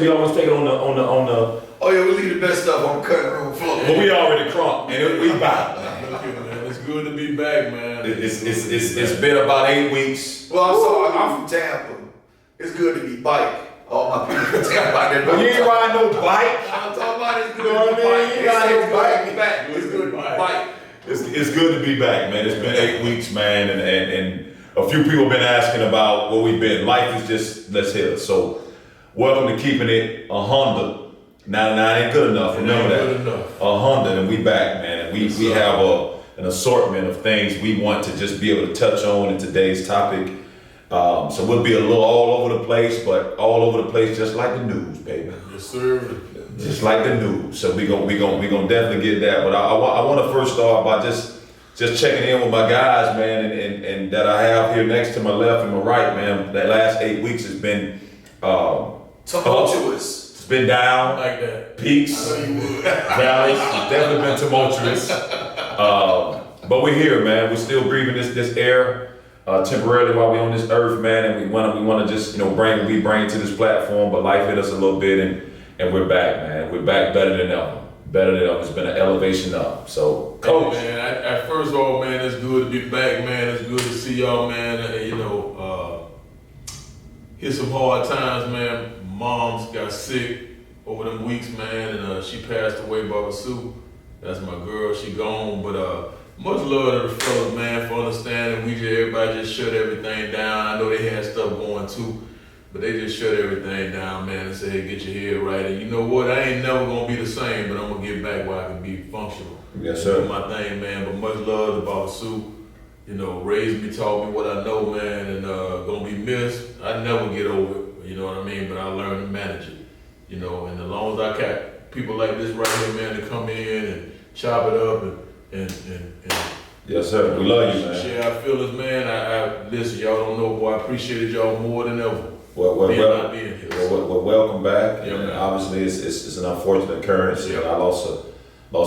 we always take it on the. Oh yeah, we leave the best stuff on the cutting room floor. But we already crunk and we back. Thank you, man. It's good to be back, man. It's been about 8 weeks. Well, I'm sorry, I'm from Tampa. It's good to be bike. All my people from Tampa. You ain't riding no bike. I'm talking about it's good You know to what be I mean? bike. You got no bike. Back. It's good to be bike. It's good to be back, man. It's been 8 weeks, man, and a few people have been asking about where we've been. Life is just, let's hit it. So, welcome to keeping it 100. Now it ain't good enough. Remember that. 100, and we back, man. And we have an assortment of things we want to just be able to touch on in today's topic. So we'll be a little all over the place, but all over the place, just like the news, baby. Yes, sir. Just like the news. So we gonna definitely get that. But I want to first start by just checking in with my guys, man, and that I have here next to my left and my right, man. That last 8 weeks has been tumultuous. It's been down, Like that. peaks, I know you would. valleys. It's definitely been tumultuous. But we're here, man. We're still breathing this air temporarily while we're on this earth, man. And we want to just bring to this platform. But life hit us a little bit, and we're back, man. We're back better than ever. Better than ever. It's been an elevation up. So, Coach. Hey, man, first of all, man, it's good to be back, man. It's good to see y'all, man. Hit some hard times, man. Mom's got sick over them weeks, man, and she passed away, Baba Sue. That's my girl. She gone, but much love to the fellas, man, for understanding. Everybody just shut everything down. I know they had stuff going too, but they just shut everything down, man, and said, hey, get your head right. And you know what? I ain't never gonna be the same, but I'm gonna get back where I can be functional. Yes, sir. Do my thing, man. But much love to Baba Sue. Raised me, taught me what I know, man, and gonna be missed. I never get over it. You know what I mean? But I learned to manage it. And as long as I got people like this right here, man, to come in and chop it up and Yes, sir. We love you, man. share our feelings, man. I listen, y'all don't know, boy, I appreciated y'all more than ever. Well, Not being here. welcome back. Yeah, And man. obviously, it's an unfortunate occurrence. Yeah. I lost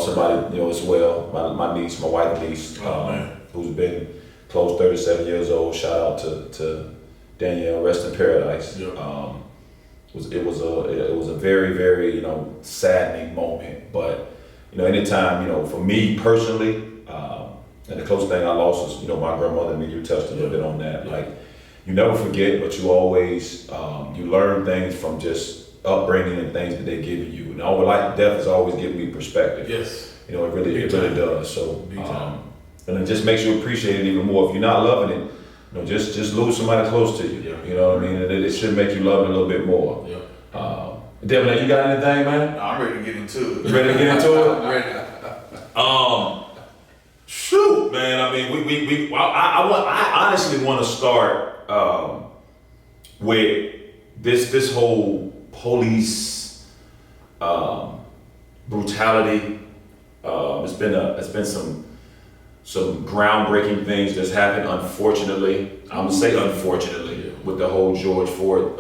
somebody, as well. My niece, my wife niece, Man. who's been close 37 years old. Shout out to Danielle, rest in paradise. Yeah. It was a very, very saddening moment. But anytime for me personally, and the closest thing I lost was my grandmother. And you touched a little bit on that. Yeah. Like you never forget, but you always you learn things from just upbringing and things that they give you. And death has always given me perspective. Yes. It really does. So Big time. and it just makes you appreciate it even more. If you're not loving it, just lose somebody close to you. Yeah. You know what I mean? And it should make you love it a little bit more. Yeah. Devin, you got anything, man? I'm ready to get into it. You ready to get into it? I'm ready. Shoot, man. I mean, I honestly want to start with this whole police brutality. It's been some groundbreaking things that's happened. Unfortunately, I'm gonna say unfortunately, with the whole George Floyd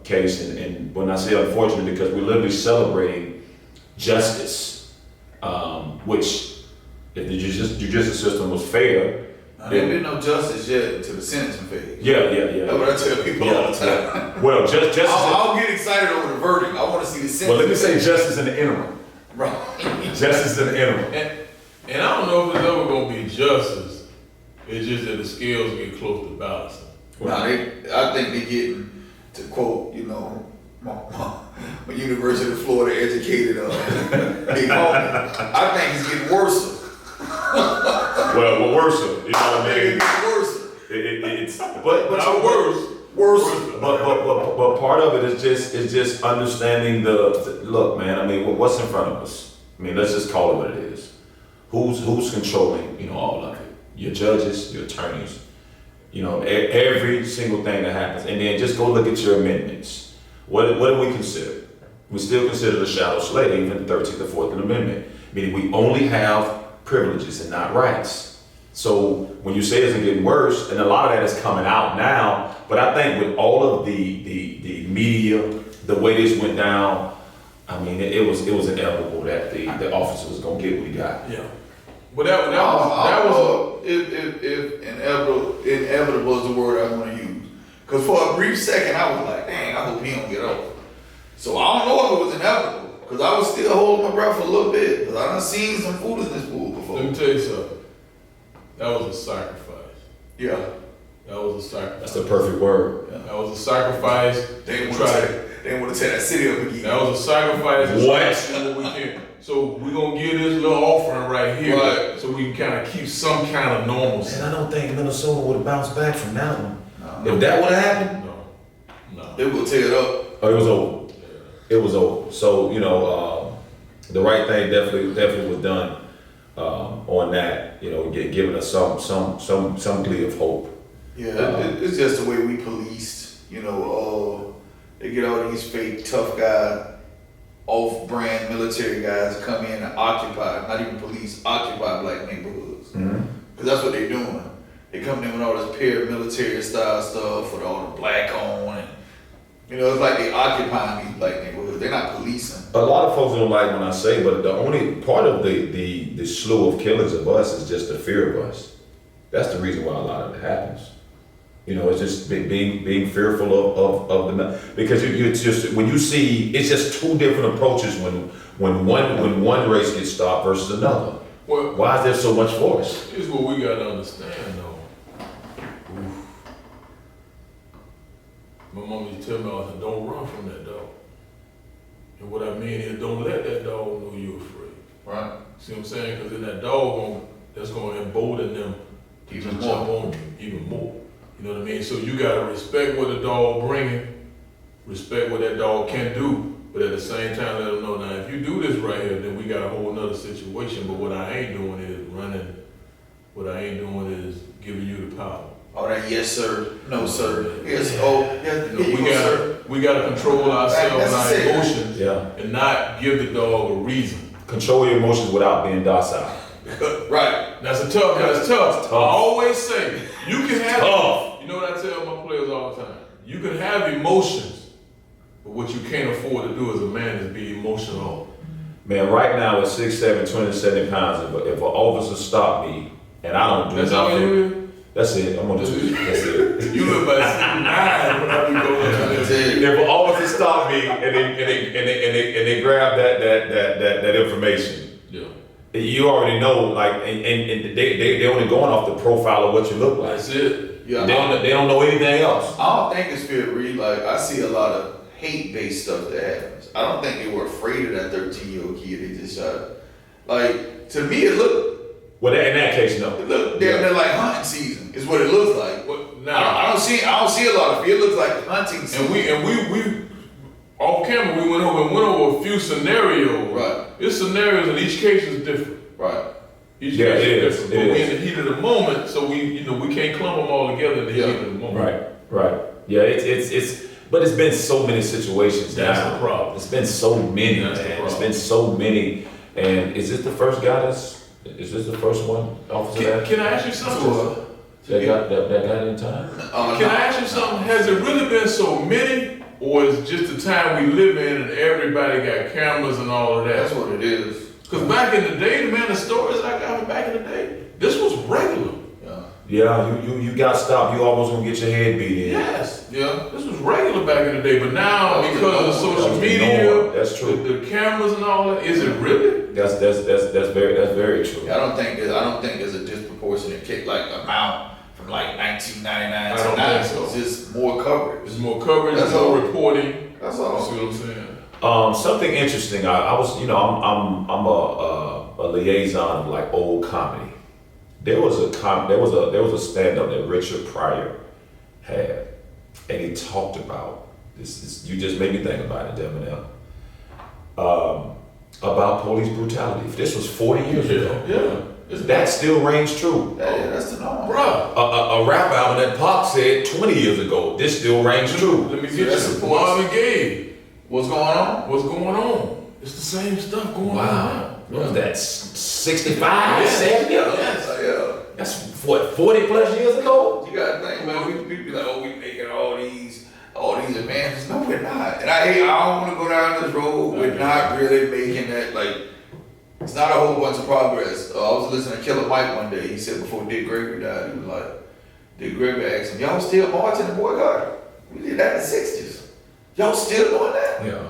case, and when I say unfortunate, because we're literally celebrating justice. Which, if the judicial system was fair, There been no justice yet to the sentencing phase. yeah. That's what I tell people all the time. Well, justice. I'll get excited over the verdict. I want to see the sentence. Well, let me say justice in the interim. Right. Justice in the interim. And I don't know if it's ever gonna be justice. It's just that the scales get close to balancing. I think they're getting, to quote, my University of Florida educated big homie. I think it's getting worse. Well, worse. You know what I mean? It's getting worse. It's but Not worse. Worse. But part of it is just understanding the look, man. I mean, what's in front of us? I mean, let's just call it what it is. Who's controlling all of it? Your judges, your attorneys. Every single thing that happens, and then just go look at your amendments. What do we consider? We still consider the chattel slave in the 13th or 14th Amendment, meaning we only have privileges and not rights. So when you say it's getting worse, and a lot of that is coming out now, but I think with all of the media, the way this went down, I mean, it was inevitable that the officer was gonna get what he got. Yeah. But that was if inevitable is the word I want to use. Because for a brief second, I was like, dang, I hope he don't get off. So I don't know if it was inevitable. Because I was still holding my breath for a little bit. Because I done seen some foolishness pool before. Let me tell you something. That was a sacrifice. Yeah. That was a sacrifice. That's the perfect word. Yeah. That was a sacrifice. They didn't want to tear that city up again. That was a sacrifice. What? We can. So we're gonna give this little offering right here, Right. so we can kind of keep some kind of normalcy. And I don't think Minnesota would have bounced back from that one. No. If that would have happened, No. They will tear it up. oh, it was over. It was over. So the right thing definitely was done on that. Giving us some glee of hope. Yeah, it's just the way we policed. They get all these fake tough guy, off-brand military guys come in and occupy, not even police, occupy black neighborhoods. Because that's what they're doing. They come in with all this paramilitary style stuff with all the black on. And, it's like they occupying these black neighborhoods. They're not policing. A lot of folks don't like when I say, but the only part of the slew of killings of us is just the fear of us. That's the reason why a lot of it happens. It's just being fearful of the, because it's just when you see, it's just two different approaches when one race gets stopped versus another. Well, why is there so much force? Here's what we gotta understand though. My mom used to tell me all the time, don't run from that dog. And what I mean is, don't let that dog know you're afraid. Right. See what I'm saying? Because then that dog that's gonna embolden them to Even jump more. on you even more. You know what I mean? So you gotta respect what the dog bringing, respect what that dog can do, but at the same time let them know, now if you do this right here, then we got a whole nother situation. But what I ain't doing is running. What I ain't doing is giving you the power. Oh, that yes sir, no sir, yes, oh, yes, You know, we gotta control ourselves and our it. emotions, Yeah. and not give the dog a reason. Control your emotions without being docile. Right. That's tough. Tough. I always say you can have. Tough. You know what I tell my players all the time? You can have emotions, but what you can't afford to do as a man is be emotional. Man, right now at 6'7", 270 pounds, if an officer stopped me and I don't do That's all nothing, you that's it. I'm gonna do it. That's it. You look like 69 whenever you go in there. If an officer stopped me and they grab that information, Yeah. you already know, like, and they only going off the profile of what you look like. That's it. Yeah. They don't know anything else. I don't think it's fair to read. Like, I see a lot of hate-based stuff that happens. I don't think they were afraid of that 13-year-old kid they just shot. Like, to me, it looked In that case, no. damn near like hunting season. Is what it looks like. But I now, don't see a lot of fear. It looks like hunting season. and we off camera we went over a few scenarios. Right. It's scenarios and each case is different. Right. Each Yeah, case it is. different. It But we is. in the heat of the moment, so we can't clump them all together in the Yeah. heat of the moment. Right. Yeah, but it's been so many situations That's now. the problem. It's been so many, That's the man. problem. It's been so many. And is this the first guy is this the first one, officer, Can I ask you something? that got in time? Can I ask you something? Has it really been so many, or is it just the time we live in and everybody got cameras and all of That's that? what it is. Because back in the day, man, the stories I got from back in the day, this was regular. Yeah. Yeah, you got stopped. You almost gonna get your head beat in. Yes. Yeah. This was regular back in the day, but now That was because of the social norm. media, That's true. the cameras and all that, is it really? That's very true. I don't think there's a disproportionate kick like amount from like 1999 I to don't now. think so. It's just more coverage. There's more coverage, That's more all. reporting. That's You all. see what I'm saying? Something interesting. I was, I'm a liaison of like old comedy. There was a stand up that Richard Pryor had, and he talked about this. You just made me think about it, Demonel. About police brutality. This was 40 years ago. Yeah. That still reigns true. Yeah, that's the norm. Bruh. A rap album that Pop said 20 years ago. This still reigns true. Let me So get that's you the some point. Marvin Gaye. What's going on? What's going on? It's the same stuff going on. Wow. What was that? 65, Yeah. 70? Yes. Yeah. That's what, 40 plus years ago? You gotta think, man. We be like, oh, we making all these advances. No, we're not. And I don't want to go down this road. We're not really making that. Like, it's not a whole bunch of progress. I was listening to Killer Mike one day. He said before Dick Gregory died, he was like, Dick Gregory asked him, "Y'all still marching and boycotting?" We did that in the 60s. Y'all still doing that? Yeah.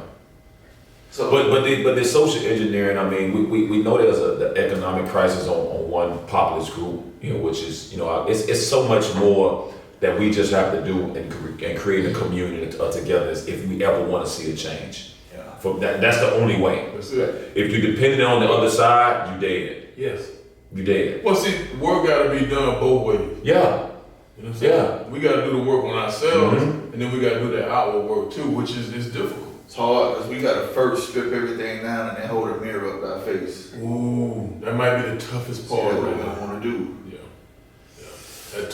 So, But the social engineering, I mean, we know there's the economic crisis on one populist group, which is, it's so much more that we just have to do and create a community of togetherness if we ever want to see a change. That's the only way. That's it. If you're dependent on the other side, you dead. Yes. You dead. Well, see, work got to be done both ways. Yeah. You know what I'm saying? Yeah. We got to do the work on ourselves, Mhm. and then we got to do that outward work too, which is difficult. it's hard because we got to first strip everything down and then hold a mirror up to our face. Ooh, that might be the toughest See, part that's what right we now. don't want to do. Yeah. That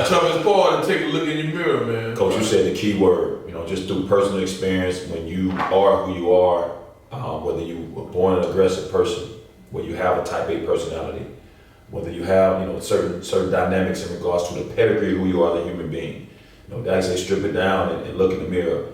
toughest part to take a look in your mirror, man. Coach, you said the key word, just through personal experience, when you are who you are, whether you were born an aggressive person, whether you have a type A personality, whether you have, certain dynamics in regards to the pedigree of who you are as a human being. To actually strip it down and look in the mirror.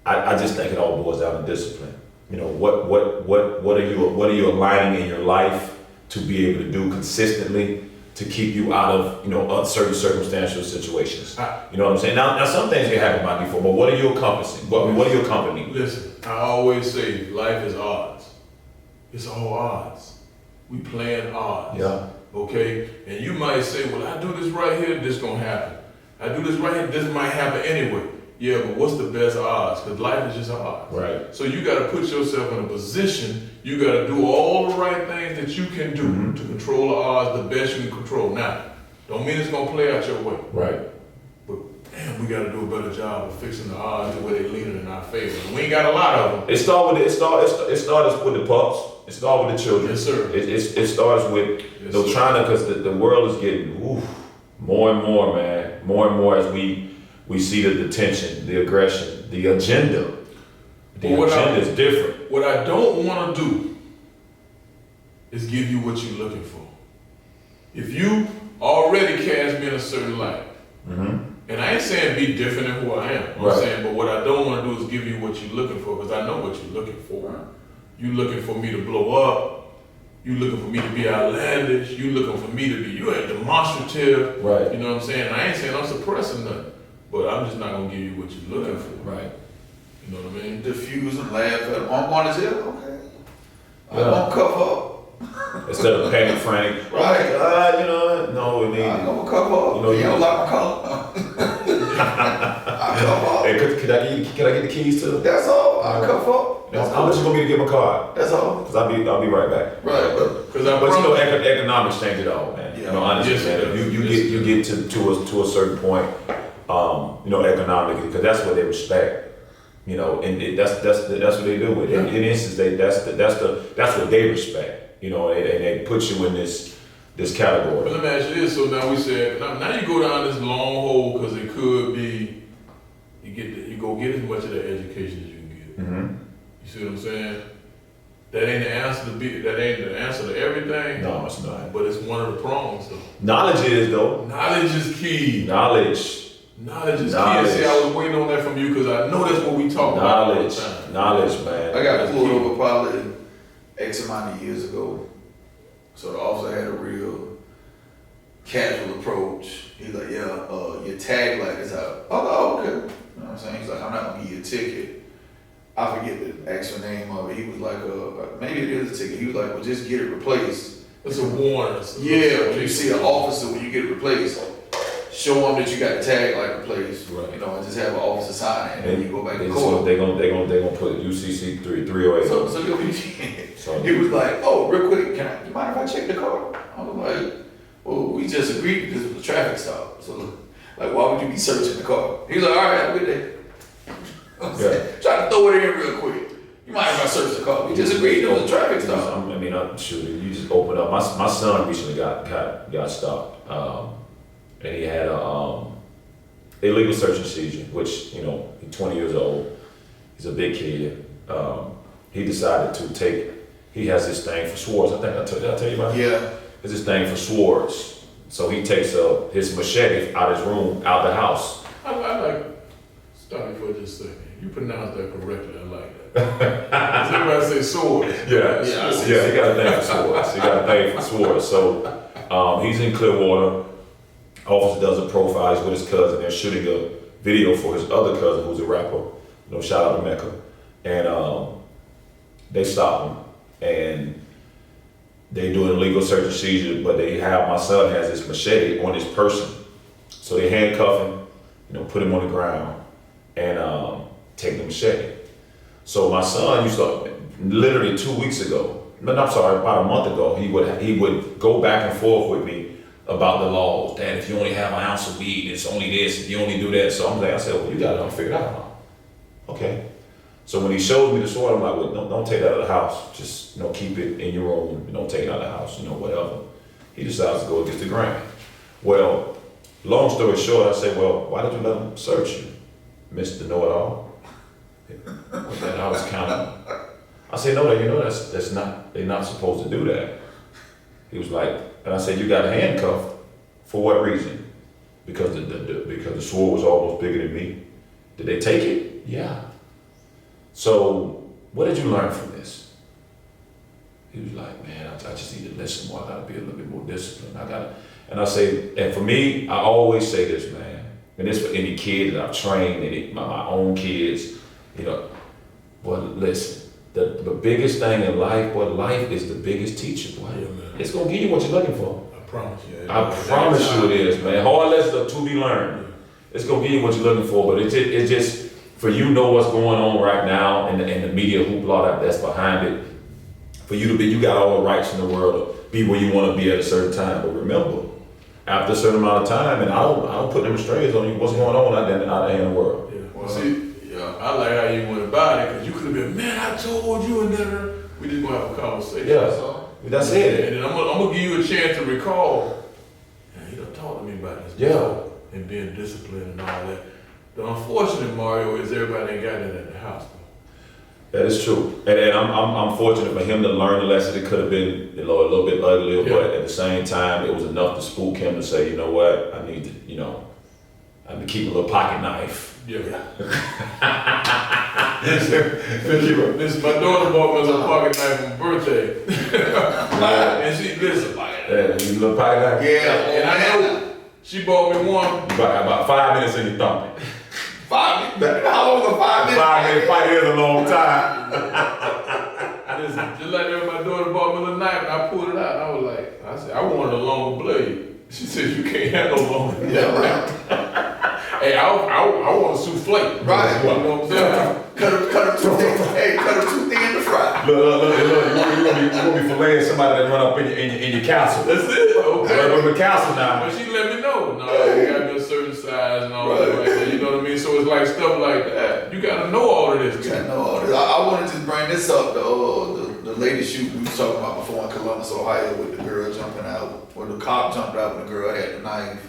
I just think it all boils down to discipline. What are you aligning in your life to be able to do consistently to keep you out of, uncertain circumstantial situations. You know what I'm saying? Now some things can happen by default, but what are you accomplishing? What are you accompanying? Listen, I always say life is odds. It's all odds. We playing odds. Yeah. Okay? And you might say, well, I do this right here, this gonna happen. I do this right here, this might happen anyway. Yeah, but what's the best odds? Because life is just odds. Right. So you gotta put yourself in a position, you gotta do all the right things that you can do to control the odds the best you can control. Now, don't mean it's gonna play out your way. Right. But damn, we gotta do a better job of fixing the odds the way they're leaning in our favor. And we ain't got a lot of them. It starts with the pups. It starts with the children. Yes, sir. It starts with Yes, trying to, because the world is getting more and more, man. More and more as we see the tension, the aggression, the agenda. The agenda is different. What I don't want to do is give you what you're looking for. If you already cast me in a certain light, and I ain't saying be different than who I am. I'm saying, but what I don't want to do is give you what you're looking for, because I know what you're looking for. You looking for me to blow up. You looking for me to be outlandish. You looking for me to be, you ain't demonstrative. Right. You know what I'm saying? I ain't saying I'm suppressing nothing, but I'm just not gonna give you what you're looking for. Right. You know what I mean? Diffuse and laugh at them. I'm going to jail? Okay. I'm Yeah. going to cover up. Instead of panic frantic. Right. No, we need. I'm going to cover up. You don't like my collar? I cover up. Hey, can I get the keys to? That's all. I cover up. How much you gonna be to get my card? That's all. Cause I'll be right back. Right. Because Economics change it all, man. Yeah. Honestly, Yes, man. it does. You get to a certain point, economically, because that's what they respect. And that's what they do with it. In instance, that's what they respect. And they put you in this category. But let me ask you this. So now we said, now you go down this long hole because it could be, you go get as much of the education as you can get. You see what I'm saying? That ain't the answer to everything. No, it's not. But it's one of the prongs though. Knowledge is though. Knowledge is key. Knowledge is key. Knowledge. See, I was waiting on that from you because I know that's what we talk about all the time. Knowledge, man. I got That's pulled key. over probably X amount of years ago. So the officer had a real casual approach. He's like, yeah, your tag light is out. Oh, okay. You know what I'm saying? He's like, I'm not gonna give you a ticket. I forget the actual name of it. He was like, maybe it is a ticket. He was like, well, just get it replaced. It's a warning. Yeah, when you see an officer, when you get it replaced, show them that you got the tag light replaced. Right. And just have an officer sign it, and then you go back to So court. they gonna put UCC 308. So he'll be. So- He was like, oh, real quick, you mind if I check the car? I was like, well, we just agreed because it was a traffic stop. So, like, why would you be searching the car? He was like, all right, have a good day. Trying to throw it in real quick. You mind if I search the car? We just agreed it was a traffic stop. I'm shooting. You just open up. My son recently got stopped, and he had a illegal search and seizure, which he's 20 years old. He's a big kid. He decided to take. He has this thing for swords. I think did I tell you about it? Yeah. There's this thing for swords. So he takes his machete out his room, out the house. I like, stop you for just a second. You pronounced that correctly. I like that. Does everybody say sword? Yeah, Yeah, he got a thing for swords. He got a thing for swords. So he's in Clearwater. Officer does a profile. He's with his cousin. They're shooting video for his other cousin who's a rapper. You know, shout out to Mecca. And they stop him and they do an illegal search and seizure, but they have, my son has this machete on his person. So they handcuff him, you know, put him on the ground and take the machete. So my son used to, literally 2 weeks ago, I'm sorry, about a month ago, he would go back and forth with me about the laws. Dad, if you only have an ounce of weed, it's only this, if you only do that. So I said, well, you got it all figured out. Okay. So when he shows me the sword, I'm like, well, don't take that out of the house. Just, you know, keep it in your room. Don't take it out of the house, you know, whatever. He decides to go against the grain. Well, long story short, I said, well, why did you let him search you, Mr. Know-It-All? And I was counting. I said, no, you know, that's not, they're not supposed to do that. He was like, and I said, you got handcuffed for what reason? Because because the sword was almost bigger than me. Did they take it? Yeah. So what did you learn from this? He was like, man, I just need to listen more. I gotta be a little bit more disciplined. And I say, and for me, I always say this, man, and this for any kid that I've trained, my own kids, you know, well, listen, the biggest thing in life, boy, life is the biggest teacher, boy. Yeah, man. It's gonna give you what you're looking for. I promise you. I promise you it is, man. Hard lessons are to be learned. Yeah. It's gonna give you what you're looking for, but it's just for you know what's going on right now and the media hoopla that's behind it. For you to be, you got all the rights in the world to be where you want to be at a certain time. But remember, after a certain amount of time, and I don't put them restraints on you. What's going on out there in the world? Yeah. Well, see, yeah, I like how you went about it because you could have been, man, I told you, and then we just gonna have a conversation. Yeah, so that's it. And then I'm gonna give you a chance to recall. Man, he done talked to me about this. Yeah. And being disciplined and all that. The unfortunate, Mario, is everybody ain't got that at the house. That is true, and I'm fortunate for him to learn the lesson. It could have been, you know, a little bit uglier, yeah. But at the same time, it was enough to spook him to say, you know what, I need to keep a little pocket knife. Yeah. This my daughter bought me a pocket knife for my birthday, and she listen, you little pocket knife. Yeah, and I know she bought me one. About 5 minutes and you thump it. 5 minutes? How long was a 5 minutes? 5 minute fight is a long time. Listen, just like that, my daughter bought me a little knife and I pulled it out and I was like, I said, I wanted a longer blade. She said, you can't have no longer. Yeah, right. Hey, I want a souffle. Right. You know what I'm saying? Cut him too thin. Hey, cut him too thin to fry. Look, you want me filleting somebody that run up in your castle. That's it. Okay. Run up in the castle now. But she let me know. No, you gotta be a certain size and all that right there. You know what I mean? So it's like stuff like that. You gotta know all of this. You gotta know all this. I want to just bring this up. The latest shoot we was talking about before in Columbus, Ohio, with the girl jumping out, where the cop jumped out when the girl had the knife.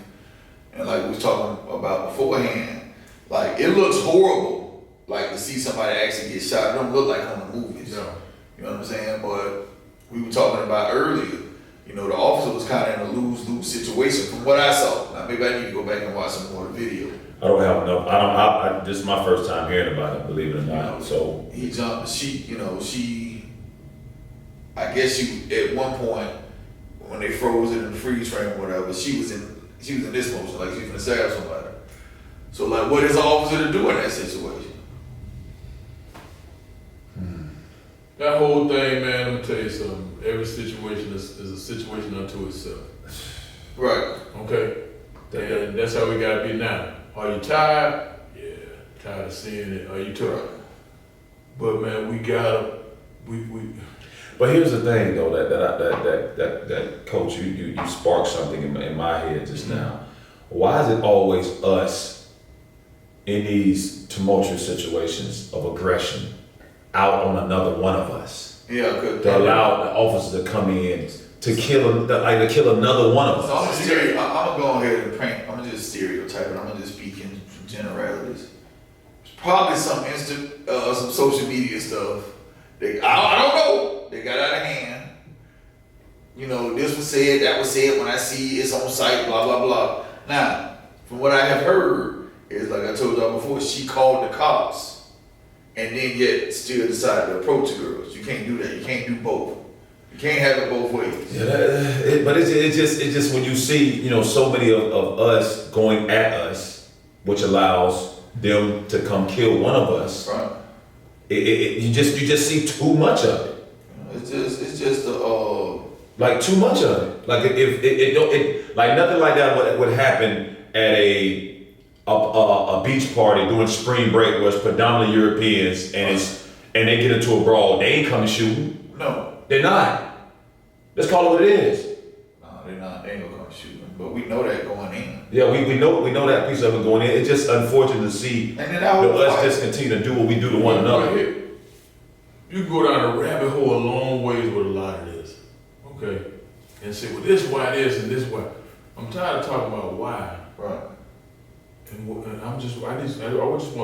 And like we was talking about beforehand, like it looks horrible, like to see somebody actually get shot. It don't look like on the movies. No. You know what I'm saying? But we were talking about earlier, you know, the officer was kind of in a lose-lose situation from what I saw. Now maybe I need to go back and watch some more of the video. I don't have enough. This is my first time hearing about it, believe it or not. So he jumped. I guess she at one point when they froze it in the freeze frame or whatever, she was in this motion, like she was gonna stab somebody. So like, what is the officer to do in that situation? That whole thing, man, let me tell you something. Every situation is a situation unto itself. Right. Okay? And that's how we gotta be now. Are you tired? Yeah, tired of seeing it. Are you tired? But man, we gotta, we. But here's the thing, though, that coach, you sparked something in my head just now. Why is it always us in these tumultuous situations of aggression out on another one of us? Yeah, good. To allow the officer to come in to kill another one of us. So I'm gonna go ahead and paint. I'm gonna just stereotype it. I'm gonna just speak in generalities. It's probably some social media stuff. I don't know. They got out of hand. You know, this was said, that was said. When I see it's on site, blah blah blah. Now, from what I have heard, is like I told y'all before, she called the cops, and then yet still decided to approach the girls. You can't do that. You can't do both. You can't have it both ways. Yeah, but it's just when you see, you know, so many of us going at us, which allows them to come kill one of us, Right. you just see too much of it. It's just Like too much of it. Like if it don't like nothing like that would happen at a beach party during spring break where it's predominantly Europeans and they get into a brawl. They ain't coming shooting. no. They're not. Let's call it what it is. No, they're not. They ain't gonna come shooting. But we know that going in. Yeah, we know that piece of it going in. It's just unfortunate to see And then that whole us fight- just continue to do what we do to one another. You go down a rabbit hole a long ways with a lot of this, okay? And say, well, this why this and this why. I'm tired of talking about why. Right. And I just want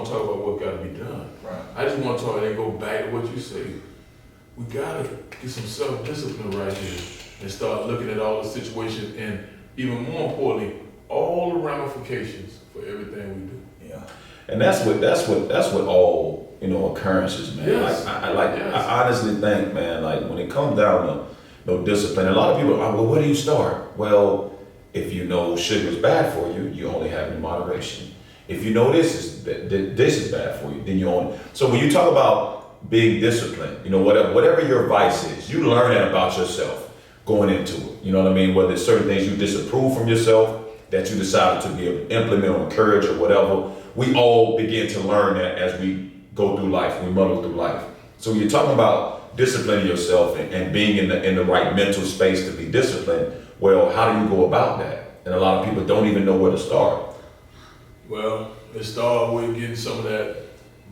to talk about what got to be done. Right. I just want to talk and go back to what you say. We gotta get some self-discipline right here and start looking at all the situations and even more importantly, all the ramifications for everything we do. Yeah. And that's what all occurrences, man. Yes. I honestly think, man, like when it comes down to discipline, a lot of people are, well, where do you start? Well, if you know sugar is bad for you, you only have it in moderation. If you know this is bad for you, then you only. So when you talk about being disciplined, whatever your vice is, you learn that about yourself going into it. You know what I mean? Whether it's certain things you disapprove from yourself that you decided to be able to implement or encourage or whatever, we all begin to learn that as we go through life, we muddle through life. So when you're talking about disciplining yourself and being in the right mental space to be disciplined, well, how do you go about that? And a lot of people don't even know where to start. Well, it started with getting some of that,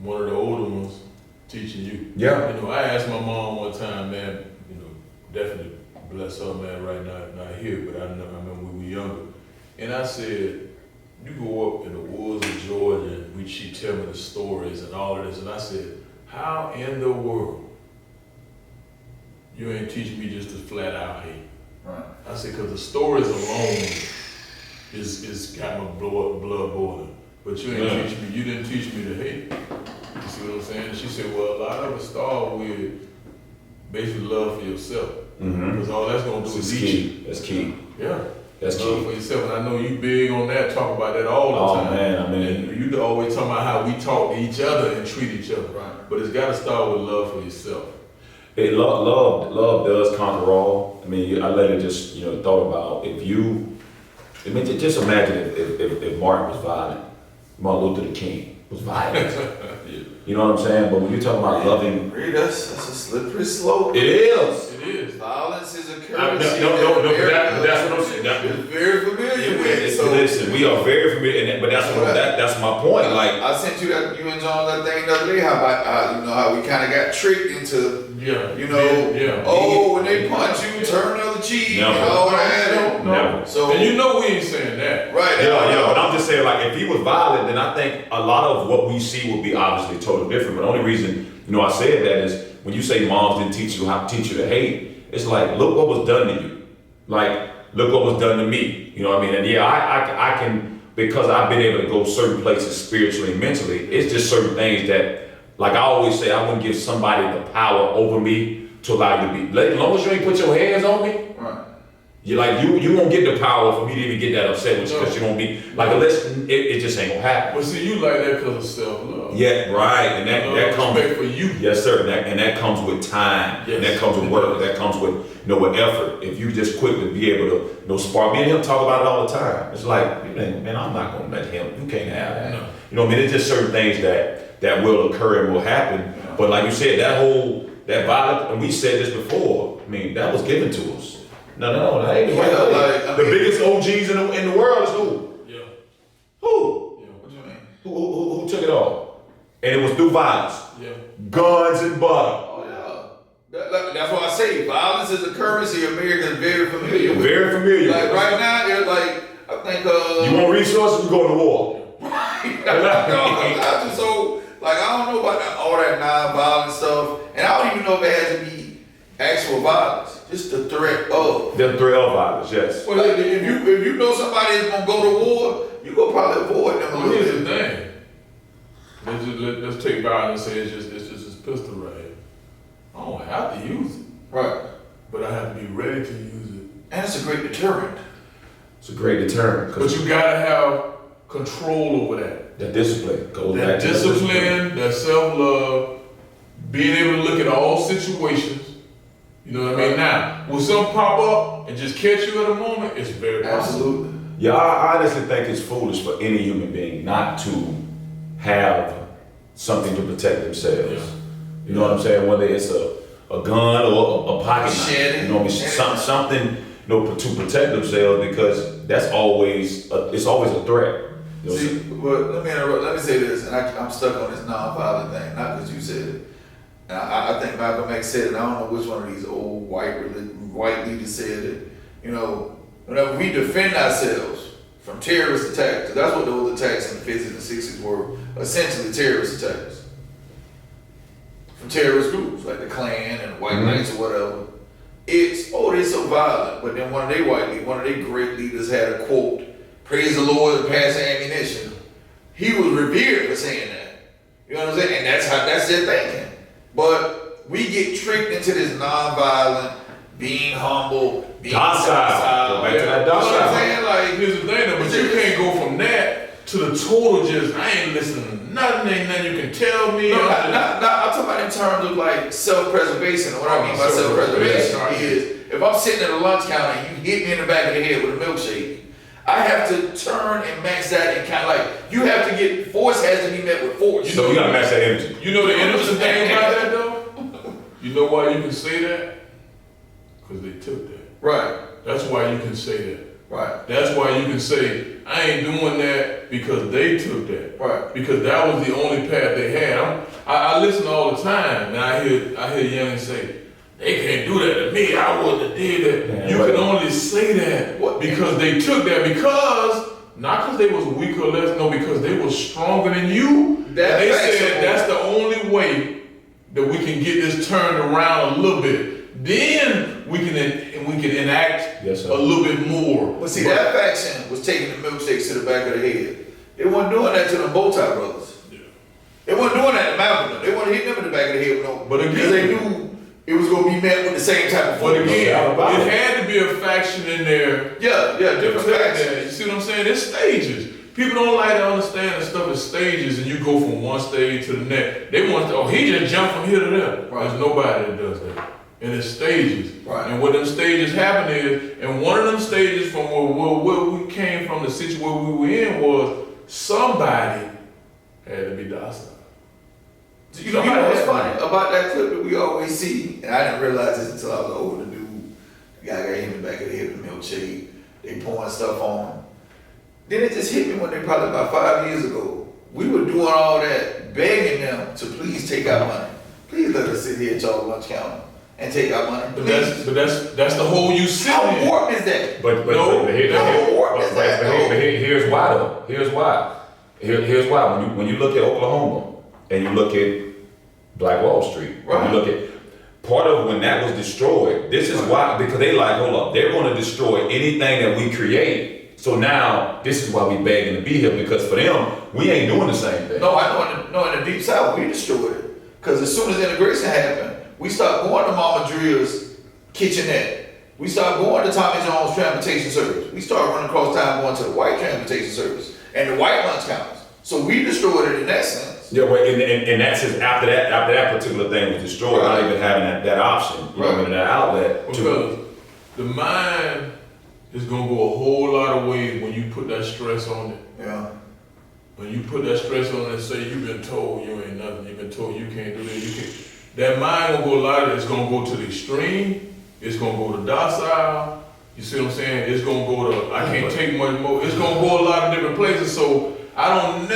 one of the older ones teaching you. Yeah. I asked my mom one time, man, definitely bless her, man, right now, not here, but I remember when we were younger. And I said, you go up in the woods of Georgia and she'd tell me the stories and all of this. And I said, how in the world you ain't teaching me just to flat out hate? Right. I said, because the stories alone is got my blood boiling. But you ain't teaching me, you didn't teach me to hate. You see what I'm saying? And she said, well, a lot of it start with basically love for yourself. Because all that's going to do is eat you. That's key. Yeah. That's love key. for yourself. And I know you big on that, talk about that all the time. Oh man, I mean, And you always talking about how we talk to each other and treat each other. Right. But it's got to start with love for yourself. Love does conquer all. I mean, I later just thought about just imagine if Martin was violent, Martin Luther King was violent. You know what I'm saying? But when you're talking about loving, That's a slippery slope. it is. It is. Violence is a No, currency. that's what I'm saying. We're very familiar with it. So Listen, we are very familiar, but that's my point. Like, I sent you and John that thing the other day. How we kind of got tricked into. Yeah. When they punch you, turn the other cheek. Never. And all that. Never. So And we ain't saying that. right. Yeah, but I'm just saying, like, if he was violent, then I think a lot of what we see would be obviously totally different. But the only reason, I said that is when you say moms didn't teach you how to teach you to hate, it's like, look what was done to you. Like, look what was done to me. You know what I mean? And yeah, I can, because I've been able to go certain places spiritually and mentally, it's just certain things that, like I always say, I wouldn't give somebody the power over me to allow you to be. As long as you ain't put your hands on me, Right. you won't get the power for me to even get that upset with you because you don't be like, unless it just ain't gonna happen. But see, you like that because of self-love. Yeah, right, and that comes respect for you. Yes, sir, and that comes with time, Yes. and that comes with work, that comes with with effort. If you just quick to be able to spark, me and him talk about it all the time. It's like, man, I'm not gonna let him. You can't have that. No. You know what I mean? It's just certain things that will occur and will happen. But like you said, that violence, and we said this before. I mean, that was given to us. No, that ain't the right way. The biggest OGs in the world is who? Yeah. Who? Yeah. What you mean? Who took it all? And it was through violence. Yeah. Guns and butter. Oh yeah. That's why I say violence is a currency America is very familiar with. Very familiar. Like right now, they're like, I think You want resources? You go to war. I don't know about all that non-violent stuff, and I don't even know if it has to be actual violence, just the threat of. The threat of violence, yes. Well, if you know somebody is gonna go to war, you gonna probably avoid them a Well, little here's the bit. thing. Let's take violence and say it's just this pistol right here. I don't have to use it, Right, but I have to be ready to use it. and it's a great deterrent. It's a great deterrent. But you gotta have control over that. The discipline goes That back to the discipline, that self-love, being able to look at all situations. You know what I mean? Now, will something pop up and just catch you at a moment? It's very possible. Absolutely. Yeah, I honestly think it's foolish for any human being not to have something to protect themselves. Yeah. You know what I'm saying? Whether it's a gun or a pocket knife, you know, something, you know, to protect themselves, because that's always it's always a threat. You know, See, but let me interrupt. Let me say this, and I'm stuck on this nonviolent thing, not because you said it. And I think Malcolm X said it. I don't know which one of these old white leaders said it. You know, whenever we defend ourselves from terrorist attacks, 'cause that's what those attacks in the 50s and 60s were, essentially terrorist attacks. From terrorist groups like the Klan and the White Knights or whatever. It's, they're so violent. But then one of their great leaders had a quote, "Praise the Lord and pass ammunition." He was revered for saying that. You know what I'm saying? And that's their thinking. But we get tricked into this nonviolent, being humble, being Docile. Go back to that You know what docile. I'm saying? Like, here's the thing though, but you can't go from that to the total just, I ain't listening to nothing, ain't nothing you can tell me. No, I'm talking about in terms of like self-preservation. And what I mean by self-preservation is, if I'm sitting at a lunch counter and you hit me in the back of the head with a milkshake, I have to turn and match that, and kind of like, you have to get, force has to be met with force. So you gotta match that energy. You know the interesting thing about that though? You know why you can say that? Because they took that. Right, That's why you can say that. right, That's why you can say, I ain't doing that because they took that. right. Because that was the only path they had. I listen all the time, and I hear youngins say, they can't do that to me. I wouldn't have did that. Man, You right. can only say that because they took that. Because not because they was weak or less, no, because they was stronger than you. That They facts said are- that's the only way that we can get this turned around a little bit. Then we can enact Yes, sir. a little bit more. But see, that faction was taking the milkshakes to the back of the head. They weren't doing that to the Bowtie brothers. Yeah. They weren't doing that to Malcolm. They weren't hitting them in the back of the head with no. But again- because they knew it was going to be met with the same type of But force. again, doubt about it it. had to be a faction in there. Yeah, different You factions. see what I'm saying? There's stages. People don't like to understand that stuff is stages, and you go from one stage to the next. They want to, he just jumped from here to there. Right. There's nobody that does that. And it's stages. Right. And what them stages happen is, and one of them stages from where we came from, the situation where we were in was somebody had to be docile. You know what's funny about that clip that we always see, and I didn't realize this until I was older, dude. The guy got hit in the back of the head with a milkshake. They pouring stuff on him. Then it just hit me when they probably about 5 years ago. We were doing all that, begging them to please take our money. Please let us sit here at y'all lunch counter and take our money. But Please. that's the whole you sit How in. important is that? But here's why though. Here's why. Here's why. When you look at Oklahoma and you look at Black Wall Street, when Right. you look at part of when that was destroyed, this is why, because they like, hold up, they're going to destroy anything that we create. So now this is why we begging to be here, because for them we ain't doing the same thing. No, I know in the deep south we destroyed it. Because as soon as integration happened, we stopped going to Mama Drill's kitchenette. We started going to Tommy John's transportation service. We started running across town going to the white transportation service and the white lunch counters. So we destroyed it in that sense. Yeah, well, and that's just after that particular thing was destroyed, not even having that option, you know, Right. that outlet. Because the mind is gonna go a whole lot of ways when you put that stress on it. Yeah. When you put that stress on it and say you've been told you ain't nothing, you've been told you can't do that, you can't. That mind gonna go a lot of it's gonna go to the extreme, it's gonna go to docile, you see what I'm saying? It's gonna go to I can't take much more, it's gonna go a lot of different places. So I don't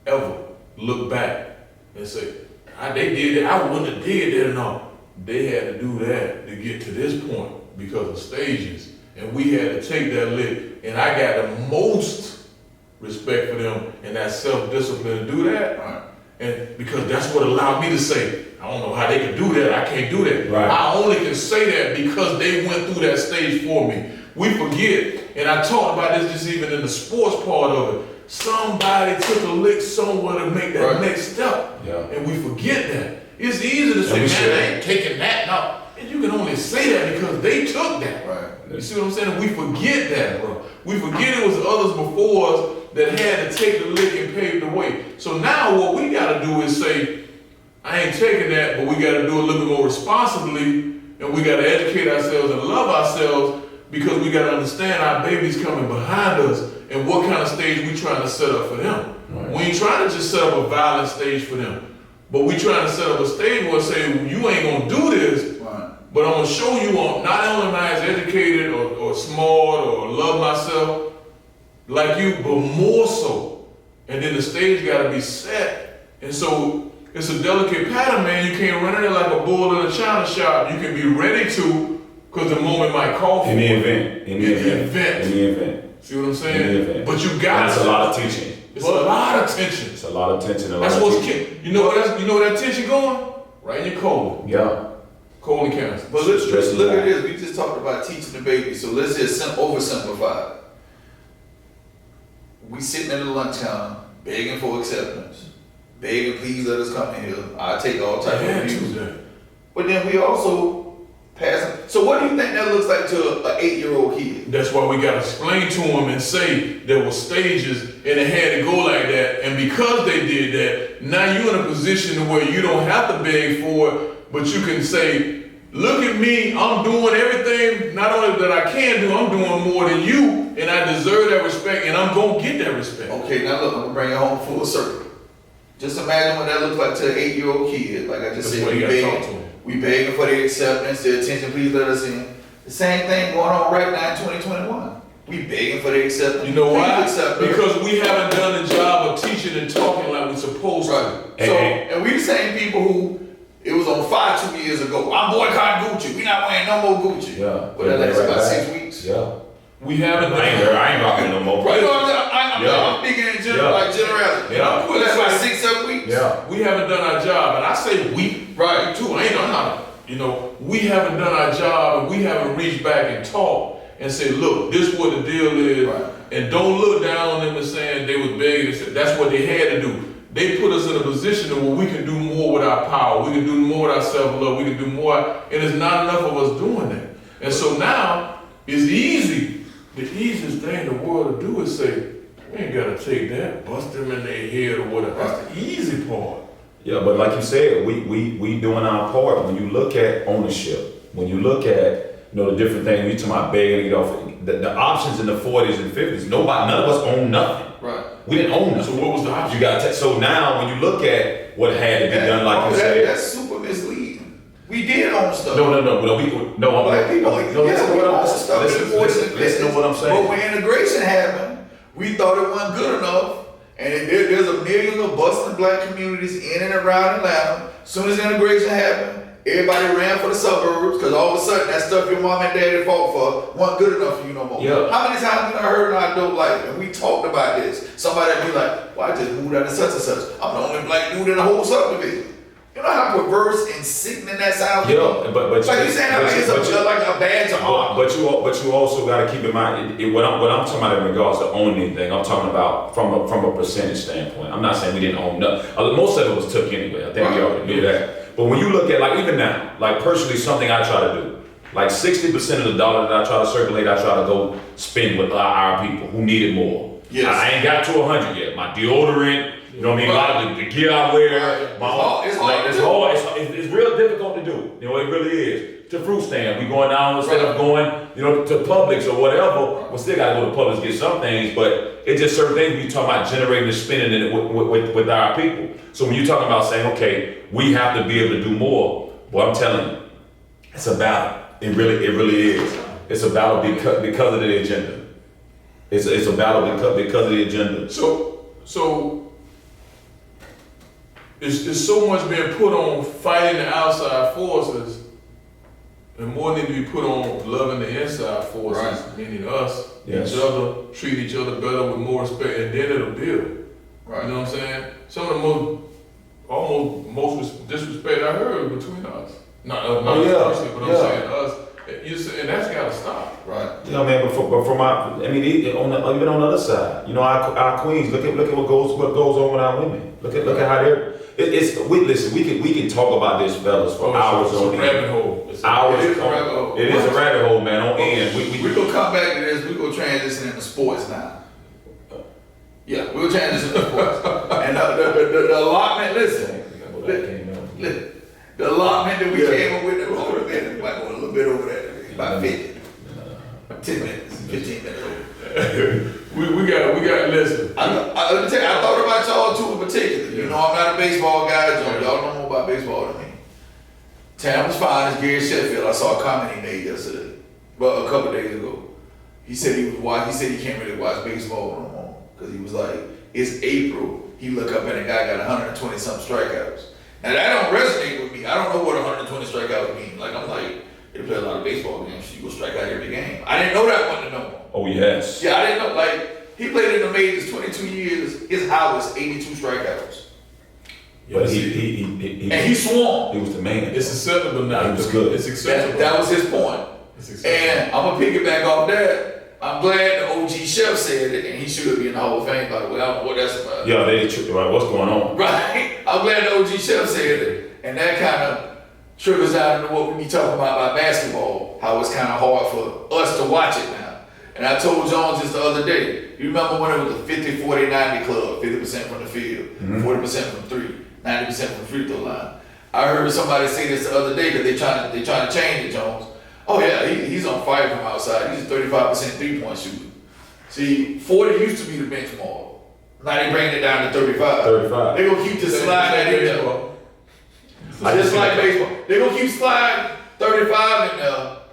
ever look back and say, they did it, I wouldn't have did that. No, they had to do that to get to this point because of stages. And we had to take that lick. And I got the most respect for them and that self-discipline to do that. Right. And because that's what allowed me to say, I don't know how they can do that, I can't do that. Right. I only can say that because they went through that stage for me. We forget, and I talked about this just even in the sports part of it. Somebody took a lick somewhere to make that Right. next step. Yeah. And we forget that. It's easy to say, we man, should. I ain't taking that. No. And you can only say that because they took that. Right. You see what I'm saying? We forget that, bro. We forget it was others before us that had to take the lick and pave the way. So now what we gotta do is say, I ain't taking that, but we gotta do a little bit more responsibly, and we gotta educate ourselves and love ourselves, because we gotta understand our baby's coming behind us and what kind of stage we trying to set up for them. Right. We ain't trying to just set up a violent stage for them, but we trying to set up a stage where say, you ain't gonna do this, but I'm gonna show you on, not only am I as educated or smart or love myself like you, but more so. And then the stage gotta be set. And so it's a delicate pattern, man. You can't run in there like a bull in a china shop. You can be ready to, because the moment might call for In the it. event. In the event. See what I'm In the saying? event. But you got That's a lot of teaching. It's a lot of tension. It's a lot of tension. That's what's you know where that tension going? Right in your colon. Yeah. Colon cancer. But let's look at this. We just talked about teaching the baby. So let's just oversimplify it. We sitting at the lunch counter, begging for acceptance, begging, please let us come in here. I take all type of abuse. But then we also passing. So what do you think that looks like to an 8-year-old kid? That's why we gotta explain to them and say there were stages and it had to go like that. And because they did that, now you're in a position where you don't have to beg for it, but you can say, look at me, I'm doing everything, not only that I can do, I'm doing more than you, and I deserve that respect, and I'm gonna get that respect. Okay, now look, I'm gonna bring it home full circle. Just imagine what that looks like to an 8-year-old kid. Like I just That's said, what you gotta talk to them. we begging for the acceptance, the attention, please let us in. The same thing going on right now in 2021. We begging for the acceptance. You know why? Please accept us. Because we haven't done the job of teaching and talking like we're supposed to. Right. So, and we the same people who, it was on fire 2 years ago. I'm boycotting Gucci. We not wearing no more Gucci. Yeah. But that lasts about 6 weeks. Yeah. We haven't I ain't rocking no more. Right. I'm thinking in general, like generality. Yeah. But that's like 6, 7 weeks. Yeah. We haven't done our job, and I say we, right, too. I'm not, we haven't done our job, and we haven't reached back and talked and said, look, this is what the deal is, Right. and don't look down on them and saying they was begging and said that's what they had to do. They put us in a position where we can do more with our power, we can do more with our self-love, we can do more, and there's not enough of us doing that. And so now, it's easy. The easiest thing in the world to do is say, we ain't gotta take that, bust them in their head or whatever. That's the easy part. Yeah, but like you said, we doing our part. When you look at ownership, when you look at the different things, we talking about begging to get off. The options in the 40s and 50s, none of us owned nothing. Right. We didn't own nothing. So what was the option? You got so now when you look at what had to be done, like you said, That's super misleading. We did own stuff. no, Black people, listen to what I'm saying. But when integration happened, we thought it wasn't good enough. And there's a million of bustling black communities in and around Atlanta. As soon as integration happened, everybody ran for the suburbs because all of a sudden that stuff your mom and daddy fought for wasn't good enough for you no more. Yeah. How many times have I heard in our adult life, and we talked about this, somebody would be like, well, I just moved out of such and such. I'm the only black dude in the whole subdivision. You know how perverse and sickening that sounds? Yeah, but like you saying, it's like a badge of honor. But you also got to keep in mind what I'm talking about in regards to owning anything. I'm talking about from a percentage standpoint. I'm not saying we didn't own nothing. Most of it was took anyway. I think we already knew that. But when you look at like even now, like personally, something I try to do, like 60% of the dollar that I try to circulate, I try to go spend with our people who need it more. Yes. I ain't got to 100 yet. My deodorant. You know what I mean? A lot of the gear I wear. It's real difficult to do. It really is. To fruit stand, we going down instead of going, to Publix or whatever. We still gotta go to Publix to get some things, but it's just certain things when you talk about generating and spending it with our people. So when you're talking about saying, okay, we have to be able to do more, well, I'm telling you, it's a battle. It really is. It's a battle because of the agenda. It's a battle because of the agenda. So it's so much being put on fighting the outside forces, and more need to be put on loving the inside forces, Right. meaning us, Yes. each other, treat each other better with more respect, and then it'll build. Right. You know what I'm saying? Some of the most disrespect I heard between us. Not yeah. personally, but I'm saying us. And that's gotta stop. Right. You know, man, but from our, I mean, even on the other side, you know, our queens. Look at what goes on with our women. Look at how they're. Listen. We can talk about this, fellas, for hours on end. It's a rabbit hole. Hours. It is a rabbit hole. It is a rabbit hole, man. On end. We gonna come back to this. We gonna transition into sports now. Yeah, we'll transition into sports. And the allotment. Listen, the allotment that we came up with. Might go a little bit over that. About 50. 10 minutes, 15 minutes over. we got listen. Let me tell you, I thought about y'all too in particular. You know, I'm not a baseball guy. Y'all know more about baseball than me. Tampa's finest, Gary Sheffield. I saw a comment he made yesterday, well, a couple of days ago. He said he said he can't really watch baseball no more because he was like, it's April. He look up and the guy got 120 something strikeouts. Now that don't resonate with me. I don't know what 120 strikeouts mean. Like I'm like. They play a lot of baseball games. You go strike out every game. I didn't know that one to know. Oh yes. Yeah, I didn't know. Like he played in the majors 22 years. His high was 82 strikeouts. But he swung. He was the man. It's acceptable now. He was good. It's acceptable. That was his point. It's acceptable. And I'm gonna piggyback off that. I'm glad the OG Chef said it, and he should be in the Hall of Fame. By the way, I don't know what that's about. Yeah, right. What's going on? Right. I'm glad the OG Chef said it, and that kind of triggers out into what we be talking about basketball, how it's kind of hard for us to watch it now. And I told Jones just the other day, you remember when it was the 50, 40, 90 club, 50% from the field, 40% from three, 90% from the free throw line. I heard somebody say this the other day because they trying to change it, Jones. Oh yeah, he's on fire from outside. He's a 35% three-point shooter. See, 40 used to be the benchmark. Now they bringing it down to 35. 35. They gonna keep just sliding that in there. Just like baseball. They're gonna keep sliding 35 and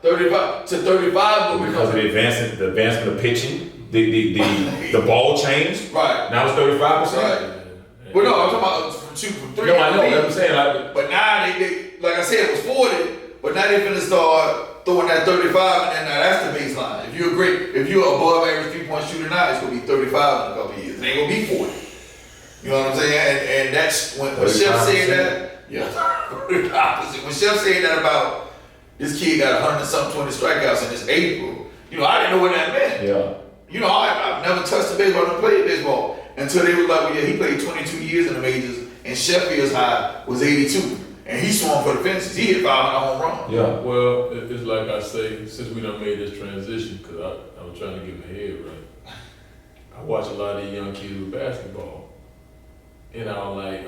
35 to 35, but Because of the advancement of pitching, the ball changed. Right. Now it's 35%. Right. Well, no, I'm talking about shooting from three. No, I know. That's what I'm saying. Like, But now they like I said, it was 40, but now they finna start throwing that 35, and then now that's the baseline. If you're above average 3-point shooter now, it's gonna be 35 in a couple of years. It ain't gonna be 40. You know what I'm saying? And that's when Chef said that. Yeah. The opposite. When Chef said that about this kid got 120 strikeouts in this April, you know, I didn't know what that meant. yeah. You know, I've never touched the baseball, never played baseball until they was like, well, yeah, he played 22 years in the majors, and Sheffield's high was 82, and he swung for the fences. He hit 500 home runs. Yeah. Well, it's like I say, since we done made this transition, because I was trying to get my head right. I watch a lot of these young kids with basketball. And I'm like,